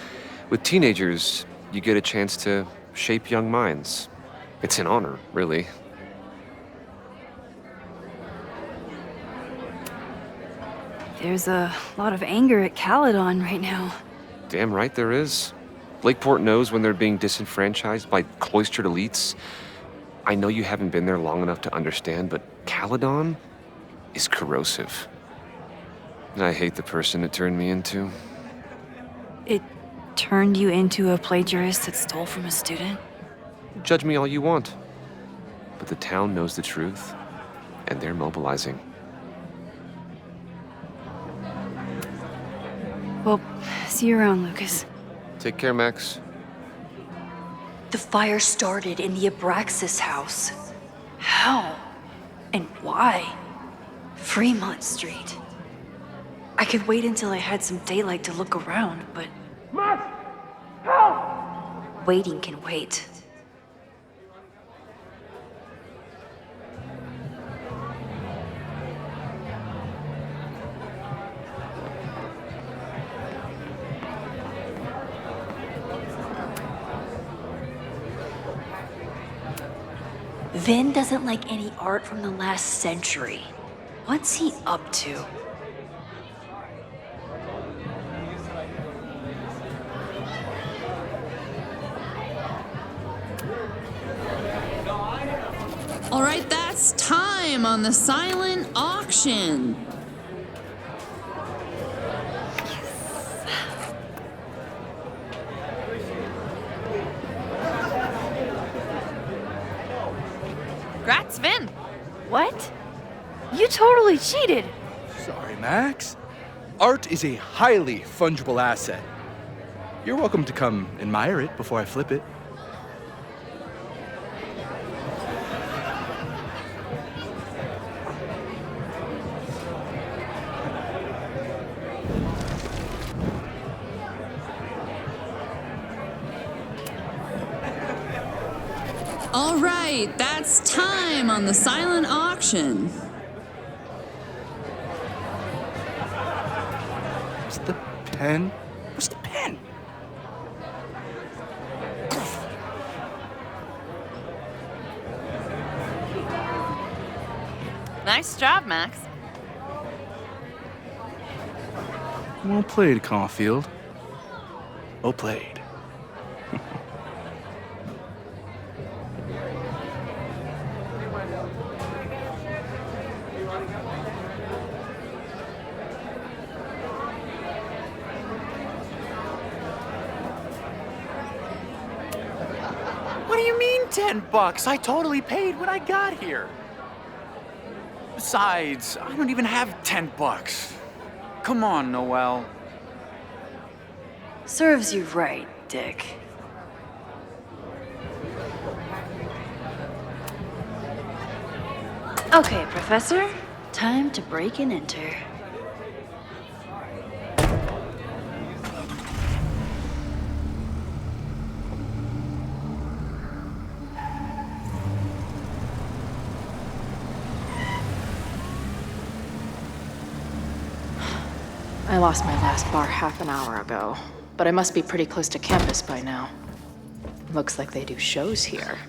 With teenagers, you get a chance to shape young minds. It's an honor, really. There's a lot of anger at Caledon right now. Damn right there is. Lakeport knows when they're being disenfranchised by cloistered elites. I know you haven't been there long enough to understand, but Caledon is corrosive. And I hate the person it turned me into. It turned you into a plagiarist that stole from a student? Judge me all you want. But the town knows the truth, and they're mobilizing. Well, see you around, Lucas. Take care, Max. The fire started in the Abraxas house. How? And why? Fremont Street. I could wait until I had some daylight to look around, but... Max! Help! Waiting can wait. Vin doesn't like any art from the last century. What's he up to? All right, that's time on the silent auction. Congrats, Vin. What? You totally cheated. Sorry, Max. Art is a highly fungible asset. You're welcome to come admire it before I flip it. All right, that's time on the silent auction. Where's the pen? Where's the pen? Nice job, Max. Well played, Caulfield. Well played. What do you mean $10. I totally paid when I got here. Besides, I don't even have $10. Come on, Noelle. Serves you right, Dick. Okay, Professor. Time to break and enter. I lost my last bar half an hour ago, but I must be pretty close to campus by now. Looks like they do shows here.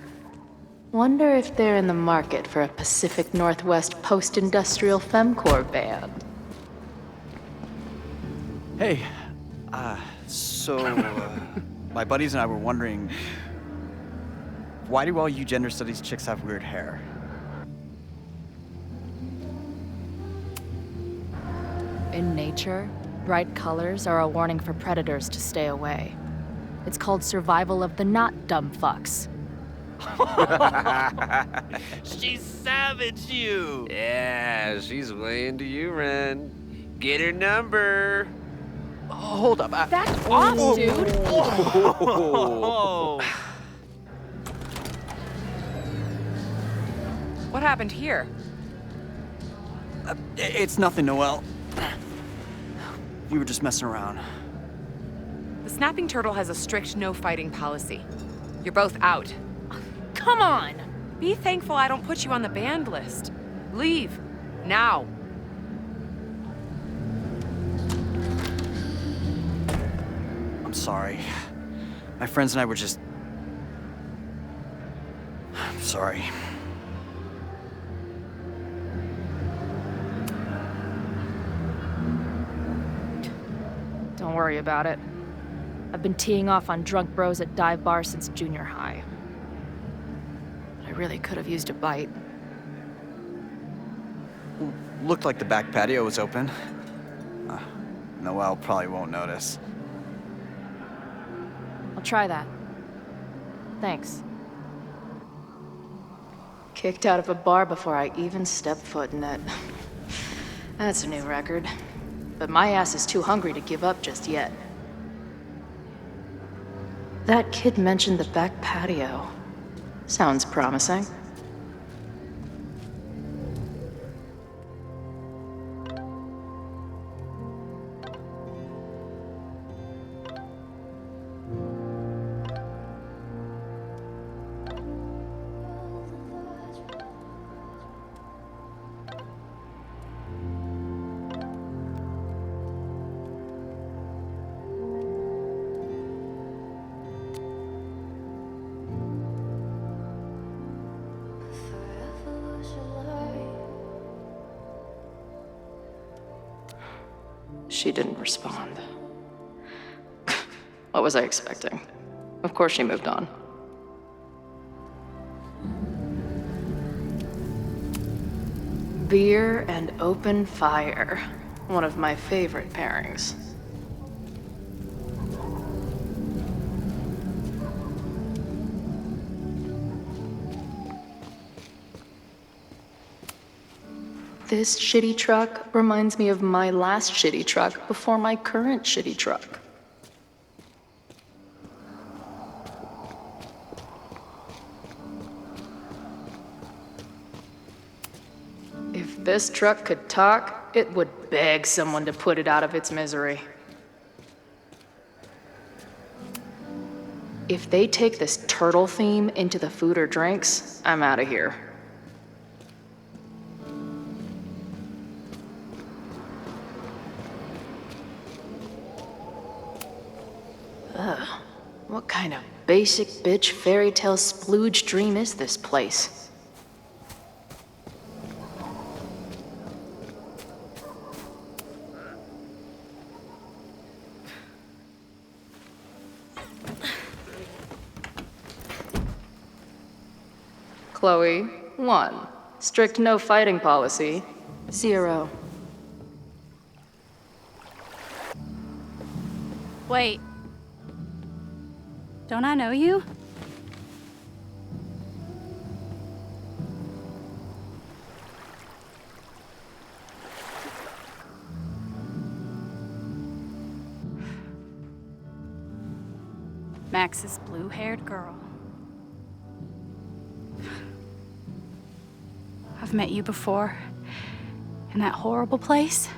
Wonder if they're in the market for a Pacific Northwest post-industrial femcore band. Hey, my buddies and I were wondering, why do all you gender studies chicks have weird hair? In nature, bright colors are a warning for predators to stay away. It's called survival of the not dumb fucks. She savaged you! Yeah, she's way into you, Ren. Get her number. Hold up. Back off, dude! What happened here? It's nothing, Noelle. We were just messing around. The snapping turtle has a strict no fighting policy. You're both out. Come on! Be thankful I don't put you on the banned list. Leave. Now. I'm sorry. My friends and I were just... I'm sorry. Don't worry about it. I've been teeing off on drunk bros at dive bars since junior high. But I really could have used a bite. Looked like the back patio was open. Noelle probably won't notice. I'll try that. Thanks. Kicked out of a bar before I even stepped foot in it. That's a new record. But my ass is too hungry to give up just yet. That kid mentioned the back patio. Sounds promising. She didn't respond. What was I expecting? Of course she moved on. Beer and open fire. One of my favorite pairings. This shitty truck reminds me of my last shitty truck before my current shitty truck. If this truck could talk, it would beg someone to put it out of its misery. If they take this turtle theme into the food or drinks, I'm out of here. Ugh, what kind of basic bitch fairy tale splooge dream is this place? Chloe, 1. Strict no fighting policy. 0. Wait. Don't I know you? Max's blue-haired girl. I've met you before. In that horrible place.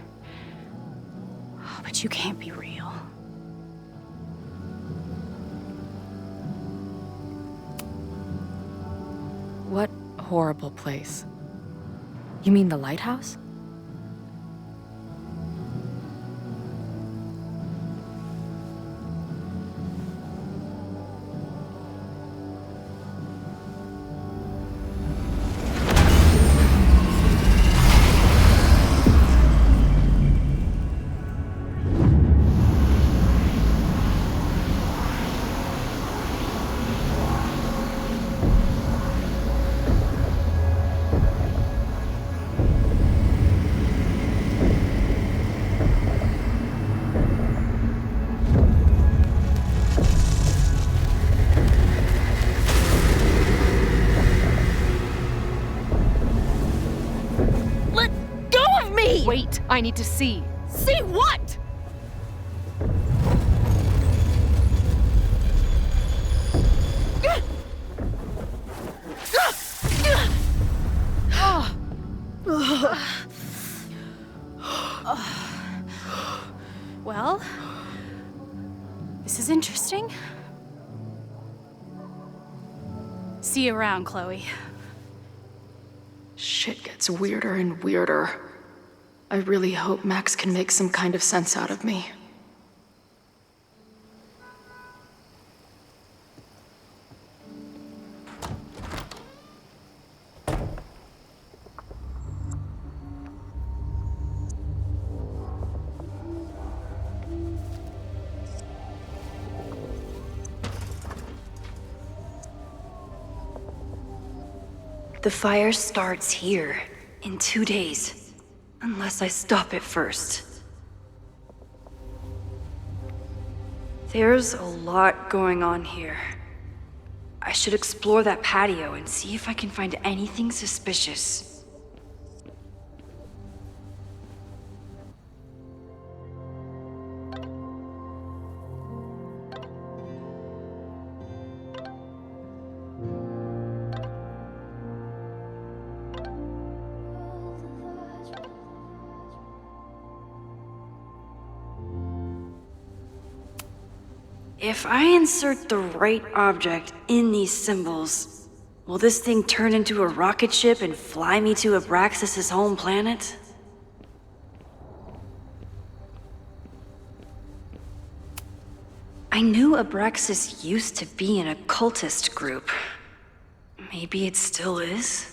Oh, but you can't be real. What horrible place? You mean the lighthouse? Wait, I need to see. See what? Well, this is interesting. See you around, Chloe. Shit gets weirder and weirder. I really hope Max can make some kind of sense out of me. The fire starts here in 2 days. Unless I stop it first. There's a lot going on here. I should explore that patio and see if I can find anything suspicious. If I insert the right object in these symbols, will this thing turn into a rocket ship and fly me to Abraxas' home planet? I knew Abraxas used to be an occultist group. Maybe it still is?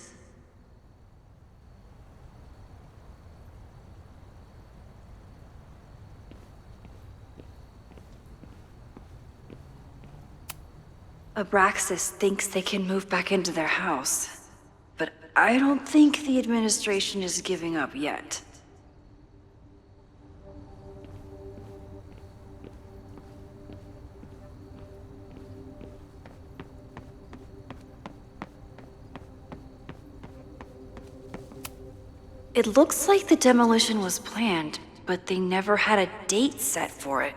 Abraxas thinks they can move back into their house, but I don't think the administration is giving up yet. It looks like the demolition was planned, but they never had a date set for it.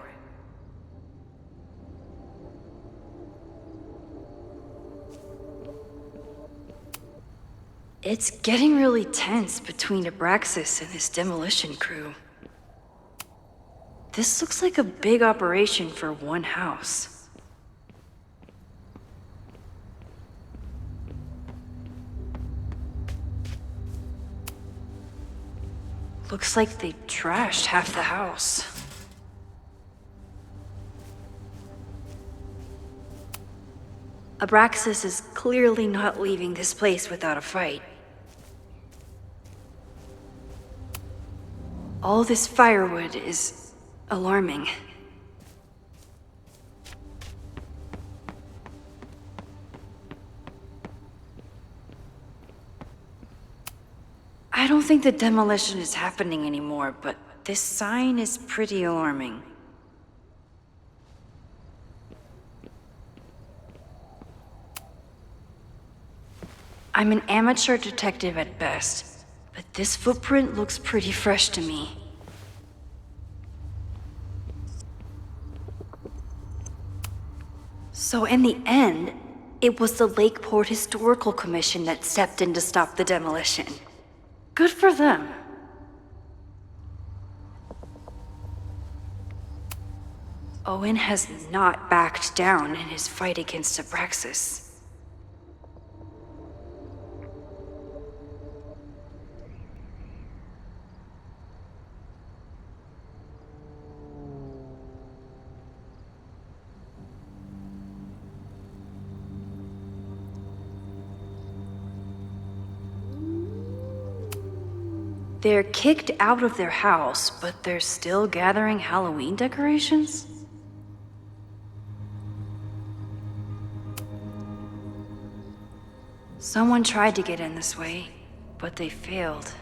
It's getting really tense between Abraxas and this demolition crew. This looks like a big operation for one house. Looks like they trashed half the house. Abraxas is clearly not leaving this place without a fight. All this firewood is alarming. I don't think the demolition is happening anymore, but this sign is pretty alarming. I'm an amateur detective at best, but this footprint looks pretty fresh to me. So in the end, it was the Lakeport Historical Commission that stepped in to stop the demolition. Good for them. Owen has not backed down in his fight against Abraxas. They're kicked out of their house, but they're still gathering Halloween decorations? Someone tried to get in this way, but they failed.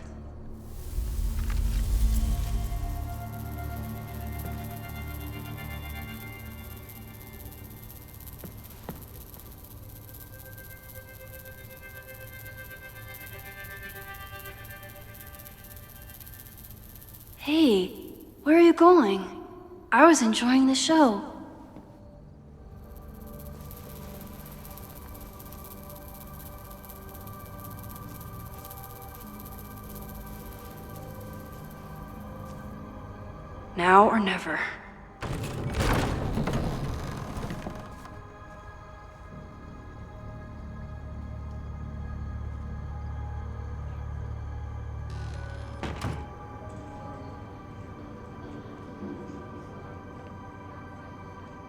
Hey, where are you going? I was enjoying the show. Now or never.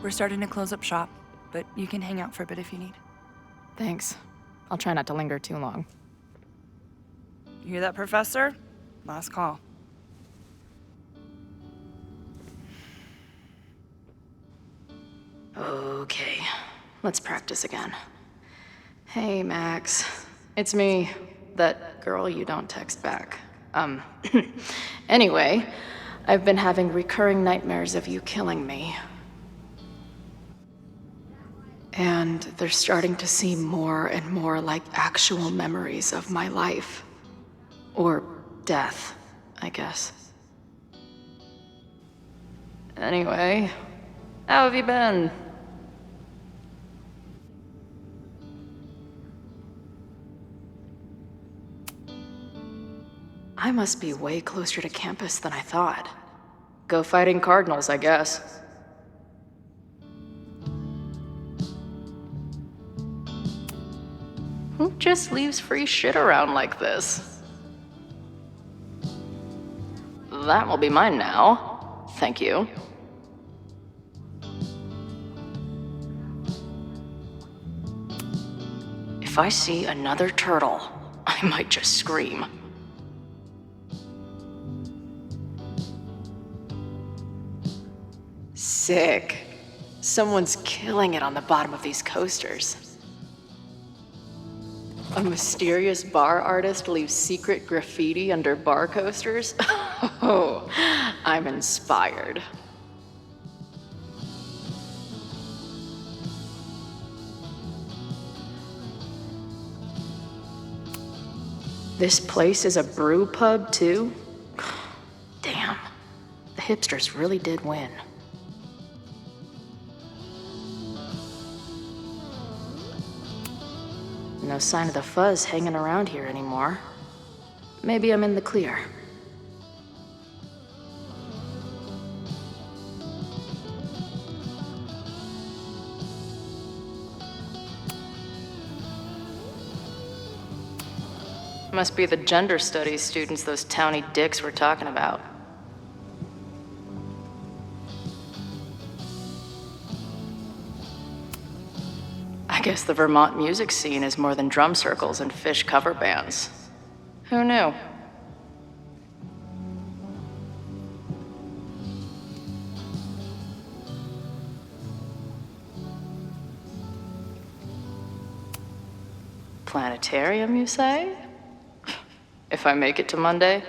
We're starting to close up shop, but you can hang out for a bit if you need. Thanks. I'll try not to linger too long. You hear that, Professor? Last call. Okay, let's practice again. Hey, Max. It's me, that girl you don't text back. Anyway, I've been having recurring nightmares of you killing me. And they're starting to seem more and more like actual memories of my life. Or death, I guess. Anyway, how have you been? I must be way closer to campus than I thought. Go fighting Cardinals, I guess. Who just leaves free shit around like this? That will be mine now. Thank you. If I see another turtle, I might just scream. Sick. Someone's killing it on the bottom of these coasters. A mysterious bar artist leaves secret graffiti under bar coasters? Oh, I'm inspired. This place is a brew pub, too? Damn. The hipsters really did win. No sign of the fuzz hanging around here anymore. Maybe I'm in the clear. Must be the gender studies students those towny dicks were talking about. I guess the Vermont music scene is more than drum circles and fish cover bands. Who knew? Planetarium, you say? If I make it to Monday,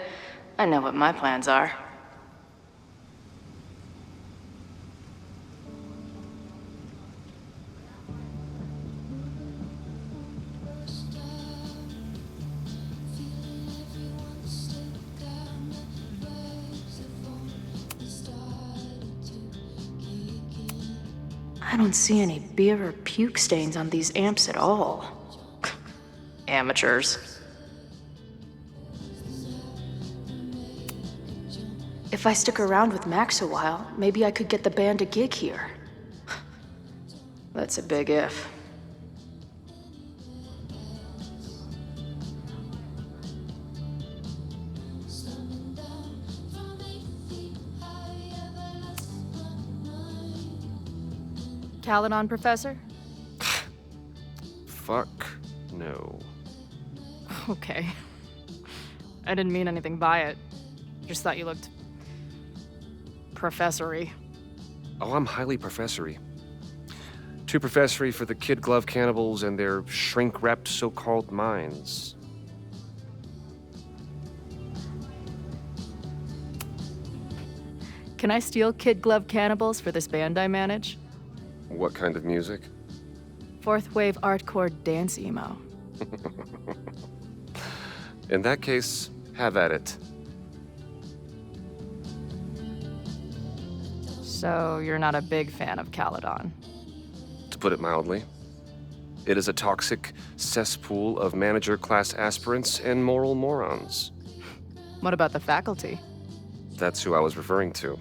I know what my plans are. I don't see any beer or puke stains on these amps at all. Amateurs. If I stick around with Max a while, maybe I could get the band a gig here. That's a big if. Caledon, Professor? Fuck no. Okay. I didn't mean anything by it. Just thought you looked... professory. Oh, I'm highly professory. Too professory for the kid glove cannibals and their shrink-wrapped so-called minds. Can I steal kid glove cannibals for this band I manage? What kind of music? Fourth wave artcore dance emo. In that case, have at it. So you're not a big fan of Caledon? To put it mildly. It is a toxic cesspool of manager-class aspirants and moral morons. What about the faculty? That's who I was referring to.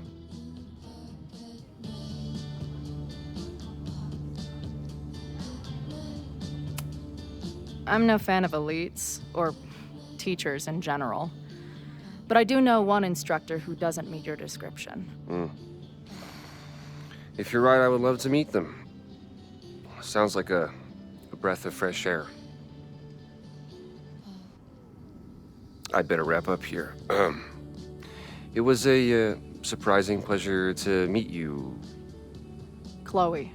I'm no fan of elites, or teachers in general. But I do know one instructor who doesn't meet your description. If you're right, I would love to meet them. Sounds like a breath of fresh air. I'd better wrap up here. It was a surprising pleasure to meet you. Chloe.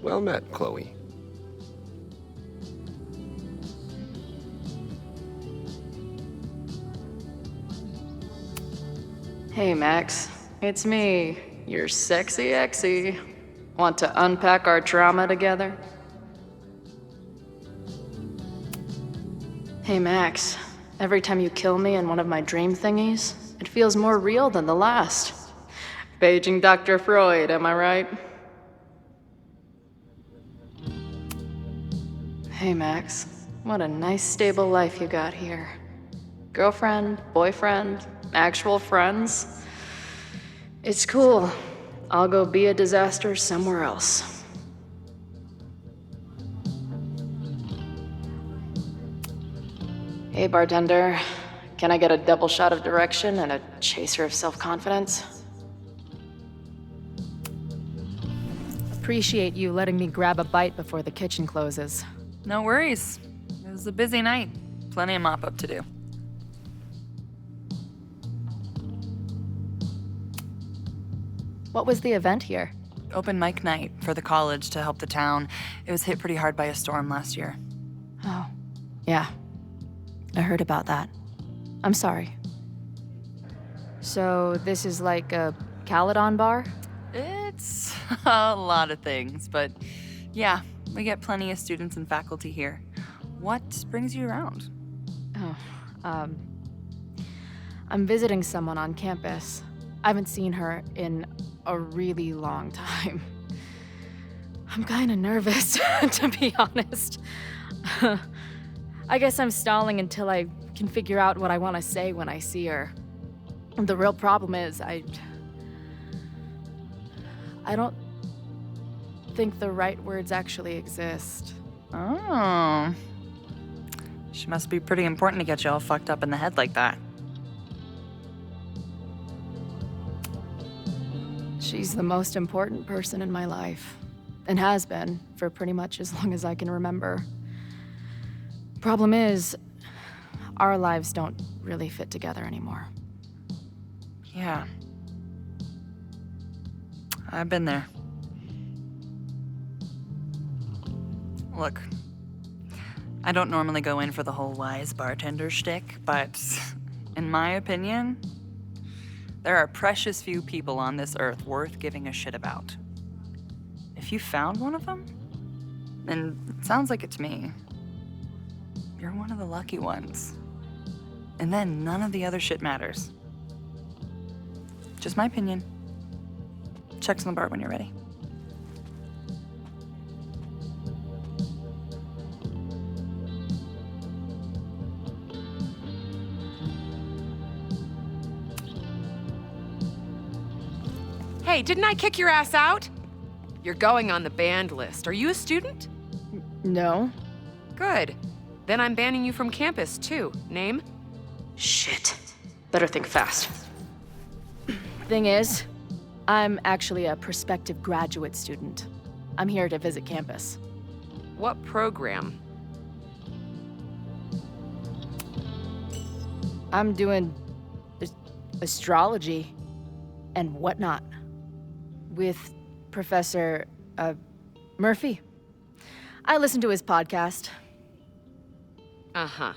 Well met, Chloe. Hey, Max. It's me, your sexy exy. Want to unpack our trauma together? Hey, Max. Every time you kill me in one of my dream thingies, it feels more real than the last. Paging Dr. Freud, am I right? Hey, Max. What a nice, stable life you got here. Girlfriend, boyfriend, actual friends. It's cool. I'll go be a disaster somewhere else. Hey, bartender. Can I get a double shot of direction and a chaser of self-confidence? Appreciate you letting me grab a bite before the kitchen closes. No worries. It was a busy night. Plenty of mop-up to do. What was the event here? Open mic night for the college to help the town. It was hit pretty hard by a storm last year. Oh, yeah. I heard about that. I'm sorry. So this is like a Caledon bar? It's a lot of things, but yeah, we get plenty of students and faculty here. What brings you around? Oh, I'm visiting someone on campus. I haven't seen her in a really long time. I'm kinda nervous, to be honest. I guess I'm stalling until I can figure out what I want to say when I see her. The real problem is, I don't think the right words actually exist. Oh. She must be pretty important to get you all fucked up in the head like that. She's the most important person in my life, and has been for pretty much as long as I can remember. Problem is, our lives don't really fit together anymore. Yeah. I've been there. Look, I don't normally go in for the whole wise bartender shtick, but in my opinion, there are precious few people on this earth worth giving a shit about. If you found one of them, and it sounds like it to me, you're one of the lucky ones. And then none of the other shit matters. Just my opinion. Check's on the bar when you're ready. Hey, didn't I kick your ass out? You're going on the banned list. Are you a student? No. Good. Then I'm banning you from campus, too. Name? Shit. Better think fast. Thing is, I'm actually a prospective graduate student. I'm here to visit campus. What program? I'm doing astrology and whatnot with Professor Murphy. I listen to his podcast. Uh-huh.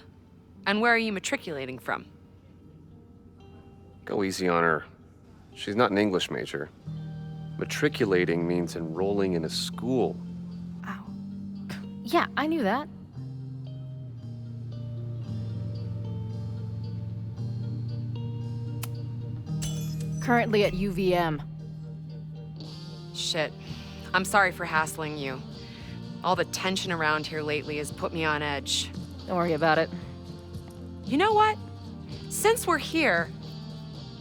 And where are you matriculating from? Go easy on her. She's not an English major. Matriculating means enrolling in a school. Yeah, I knew that. Currently at UVM. Shit. I'm sorry for hassling you. All the tension around here lately has put me on edge. Don't worry about it. You know what? Since we're here,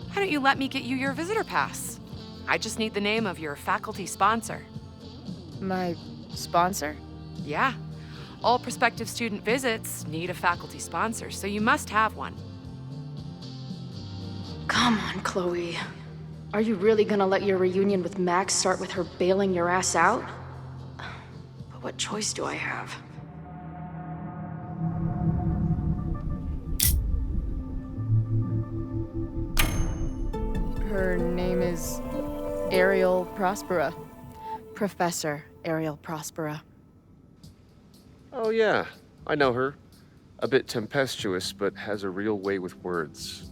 why don't you let me get you your visitor pass? I just need the name of your faculty sponsor. My sponsor? Yeah. All prospective student visits need a faculty sponsor, so you must have one. Come on, Chloe. Are you really gonna let your reunion with Max start with her bailing your ass out? But what choice do I have? Her name is Ariel Prospera. Professor Ariel Prospera. Oh yeah, I know her. A bit tempestuous, but has a real way with words.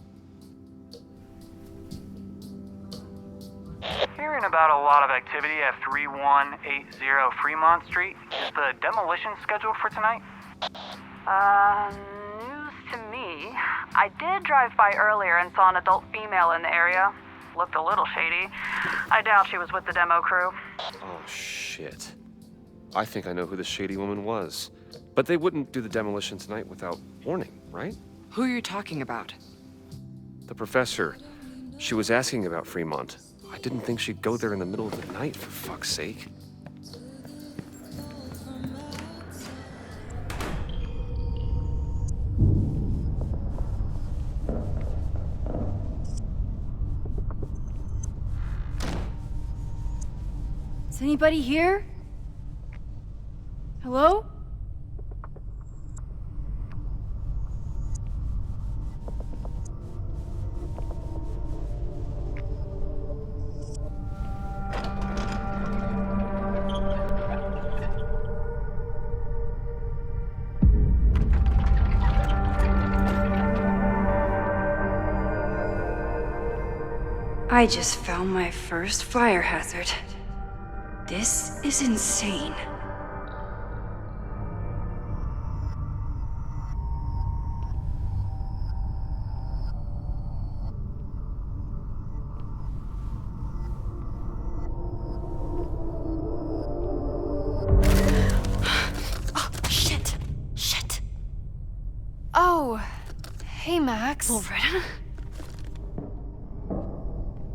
Hearing about a lot of activity at 3180 Fremont Street. Is the demolition scheduled for tonight? News to me. I did drive by earlier and saw an adult female in the area. Looked a little shady. I doubt she was with the demo crew. Oh shit. I think I know who the shady woman was. But they wouldn't do the demolition tonight without warning, right? Who are you talking about? The professor. She was asking about Fremont. I didn't think she'd go there in the middle of the night, for fuck's sake. Is anybody here? Hello? I just found my first fire hazard. This is insane. Oh, shit. Shit. Oh, hey, Max. Loretta?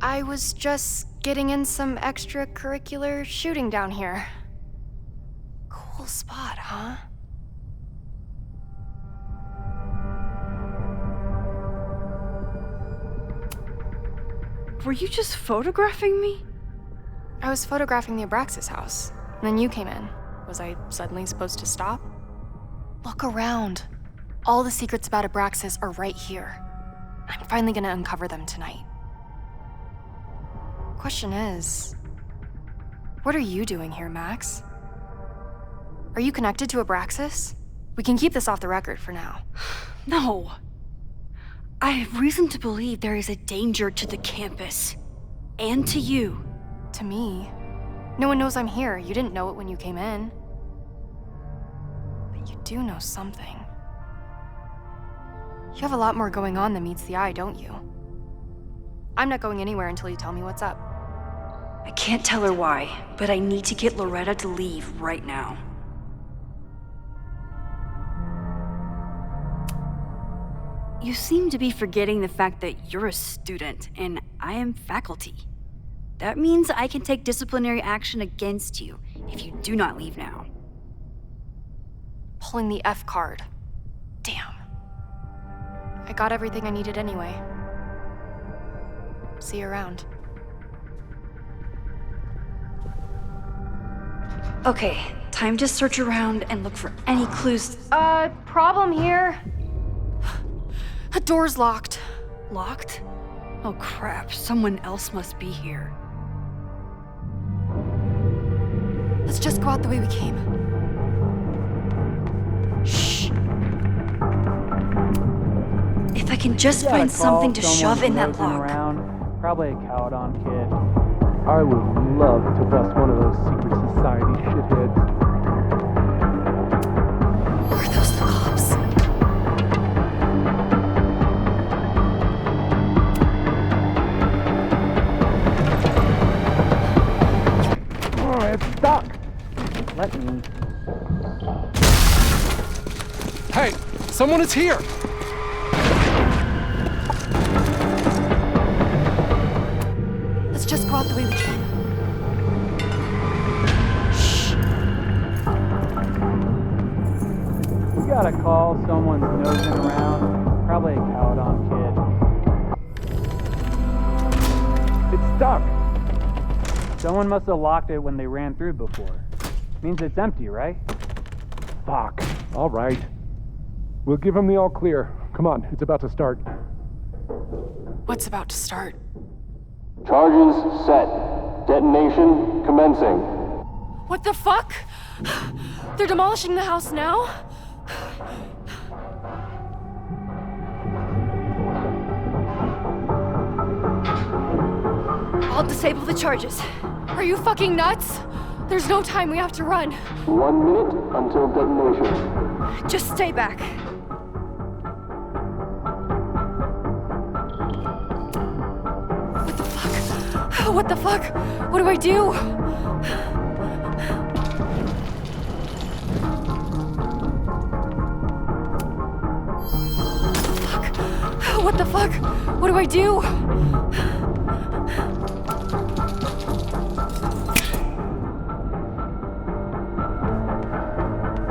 I was just getting in some extracurricular shooting down here. Cool spot, huh? Were you just photographing me? I was photographing the Abraxas house, and then you came in. Was I suddenly supposed to stop? Look around. All the secrets about Abraxas are right here. I'm finally gonna uncover them tonight. Question is, what are you doing here, Max? Are you connected to Abraxas? We can keep this off the record for now. No. I have reason to believe there is a danger to the campus. And to you. To me? No one knows I'm here. You didn't know it when you came in. But you do know something. You have a lot more going on than meets the eye, don't you? I'm not going anywhere until you tell me what's up. I can't tell her why, but I need to get Loretta to leave right now. You seem to be forgetting the fact that you're a student and I am faculty. That means I can take disciplinary action against you if you do not leave now. Pulling the F card. Damn. I got everything I needed anyway. See you around. Okay, time to search around and look for any clues. Problem here. A door's locked. Locked? Oh crap, someone else must be here. Let's just go out the way we came. Shh. If I can just find something to shove in that lock. Around. Probably a Caledon kid. I would love to bust one of those secret society shitheads. Are those the cops? Oh, it's stuck. Let me. Hey, someone is here. Let's just go out the way we came. We gotta call someone's nosing around. Probably a Caledon kid. It's stuck. Someone must have locked it when they ran through before. Means it's empty, right? Fuck. All right. We'll give him the all clear. Come on, it's about to start. What's about to start? Charges set. Detonation commencing. What the fuck? They're demolishing the house now? I'll disable the charges. Are you fucking nuts? There's no time, we have to run. 1 minute until detonation. Just stay back. What the fuck? What do I do? Fuck. What the fuck? What do I do?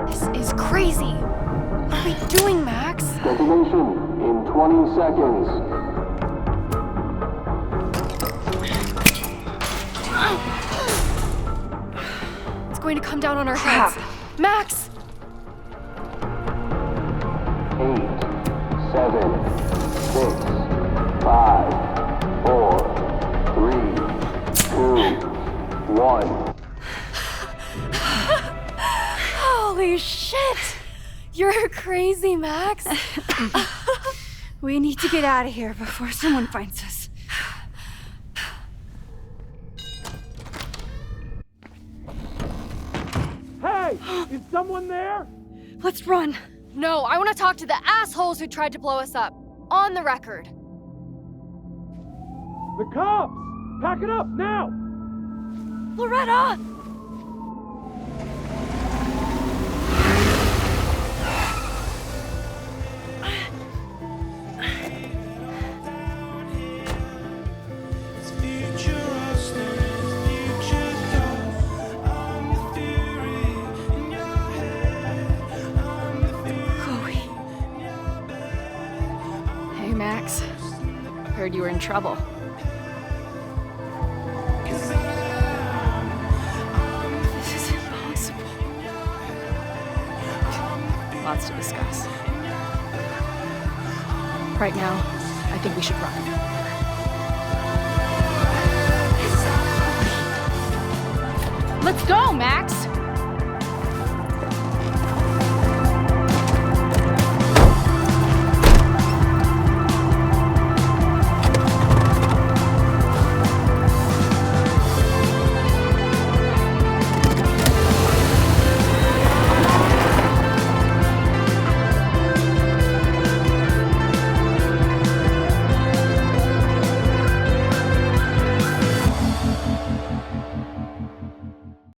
This is crazy. What are we doing, Max? Detonation in 20 seconds. It's going to come down on our heads. Max! 8, 7, 6, 5, 4, 3, 2, 1. Holy shit! You're crazy, Max. We need to get out of here before someone finds us. Hey! Is someone there? Let's run. No, I want to talk to the assholes who tried to blow us up. On the record. The cops! Pack it up now! Loretta! Max. Heard you were in trouble. This is impossible. Lots to discuss. Right now, I think we should run. Let's go, Max!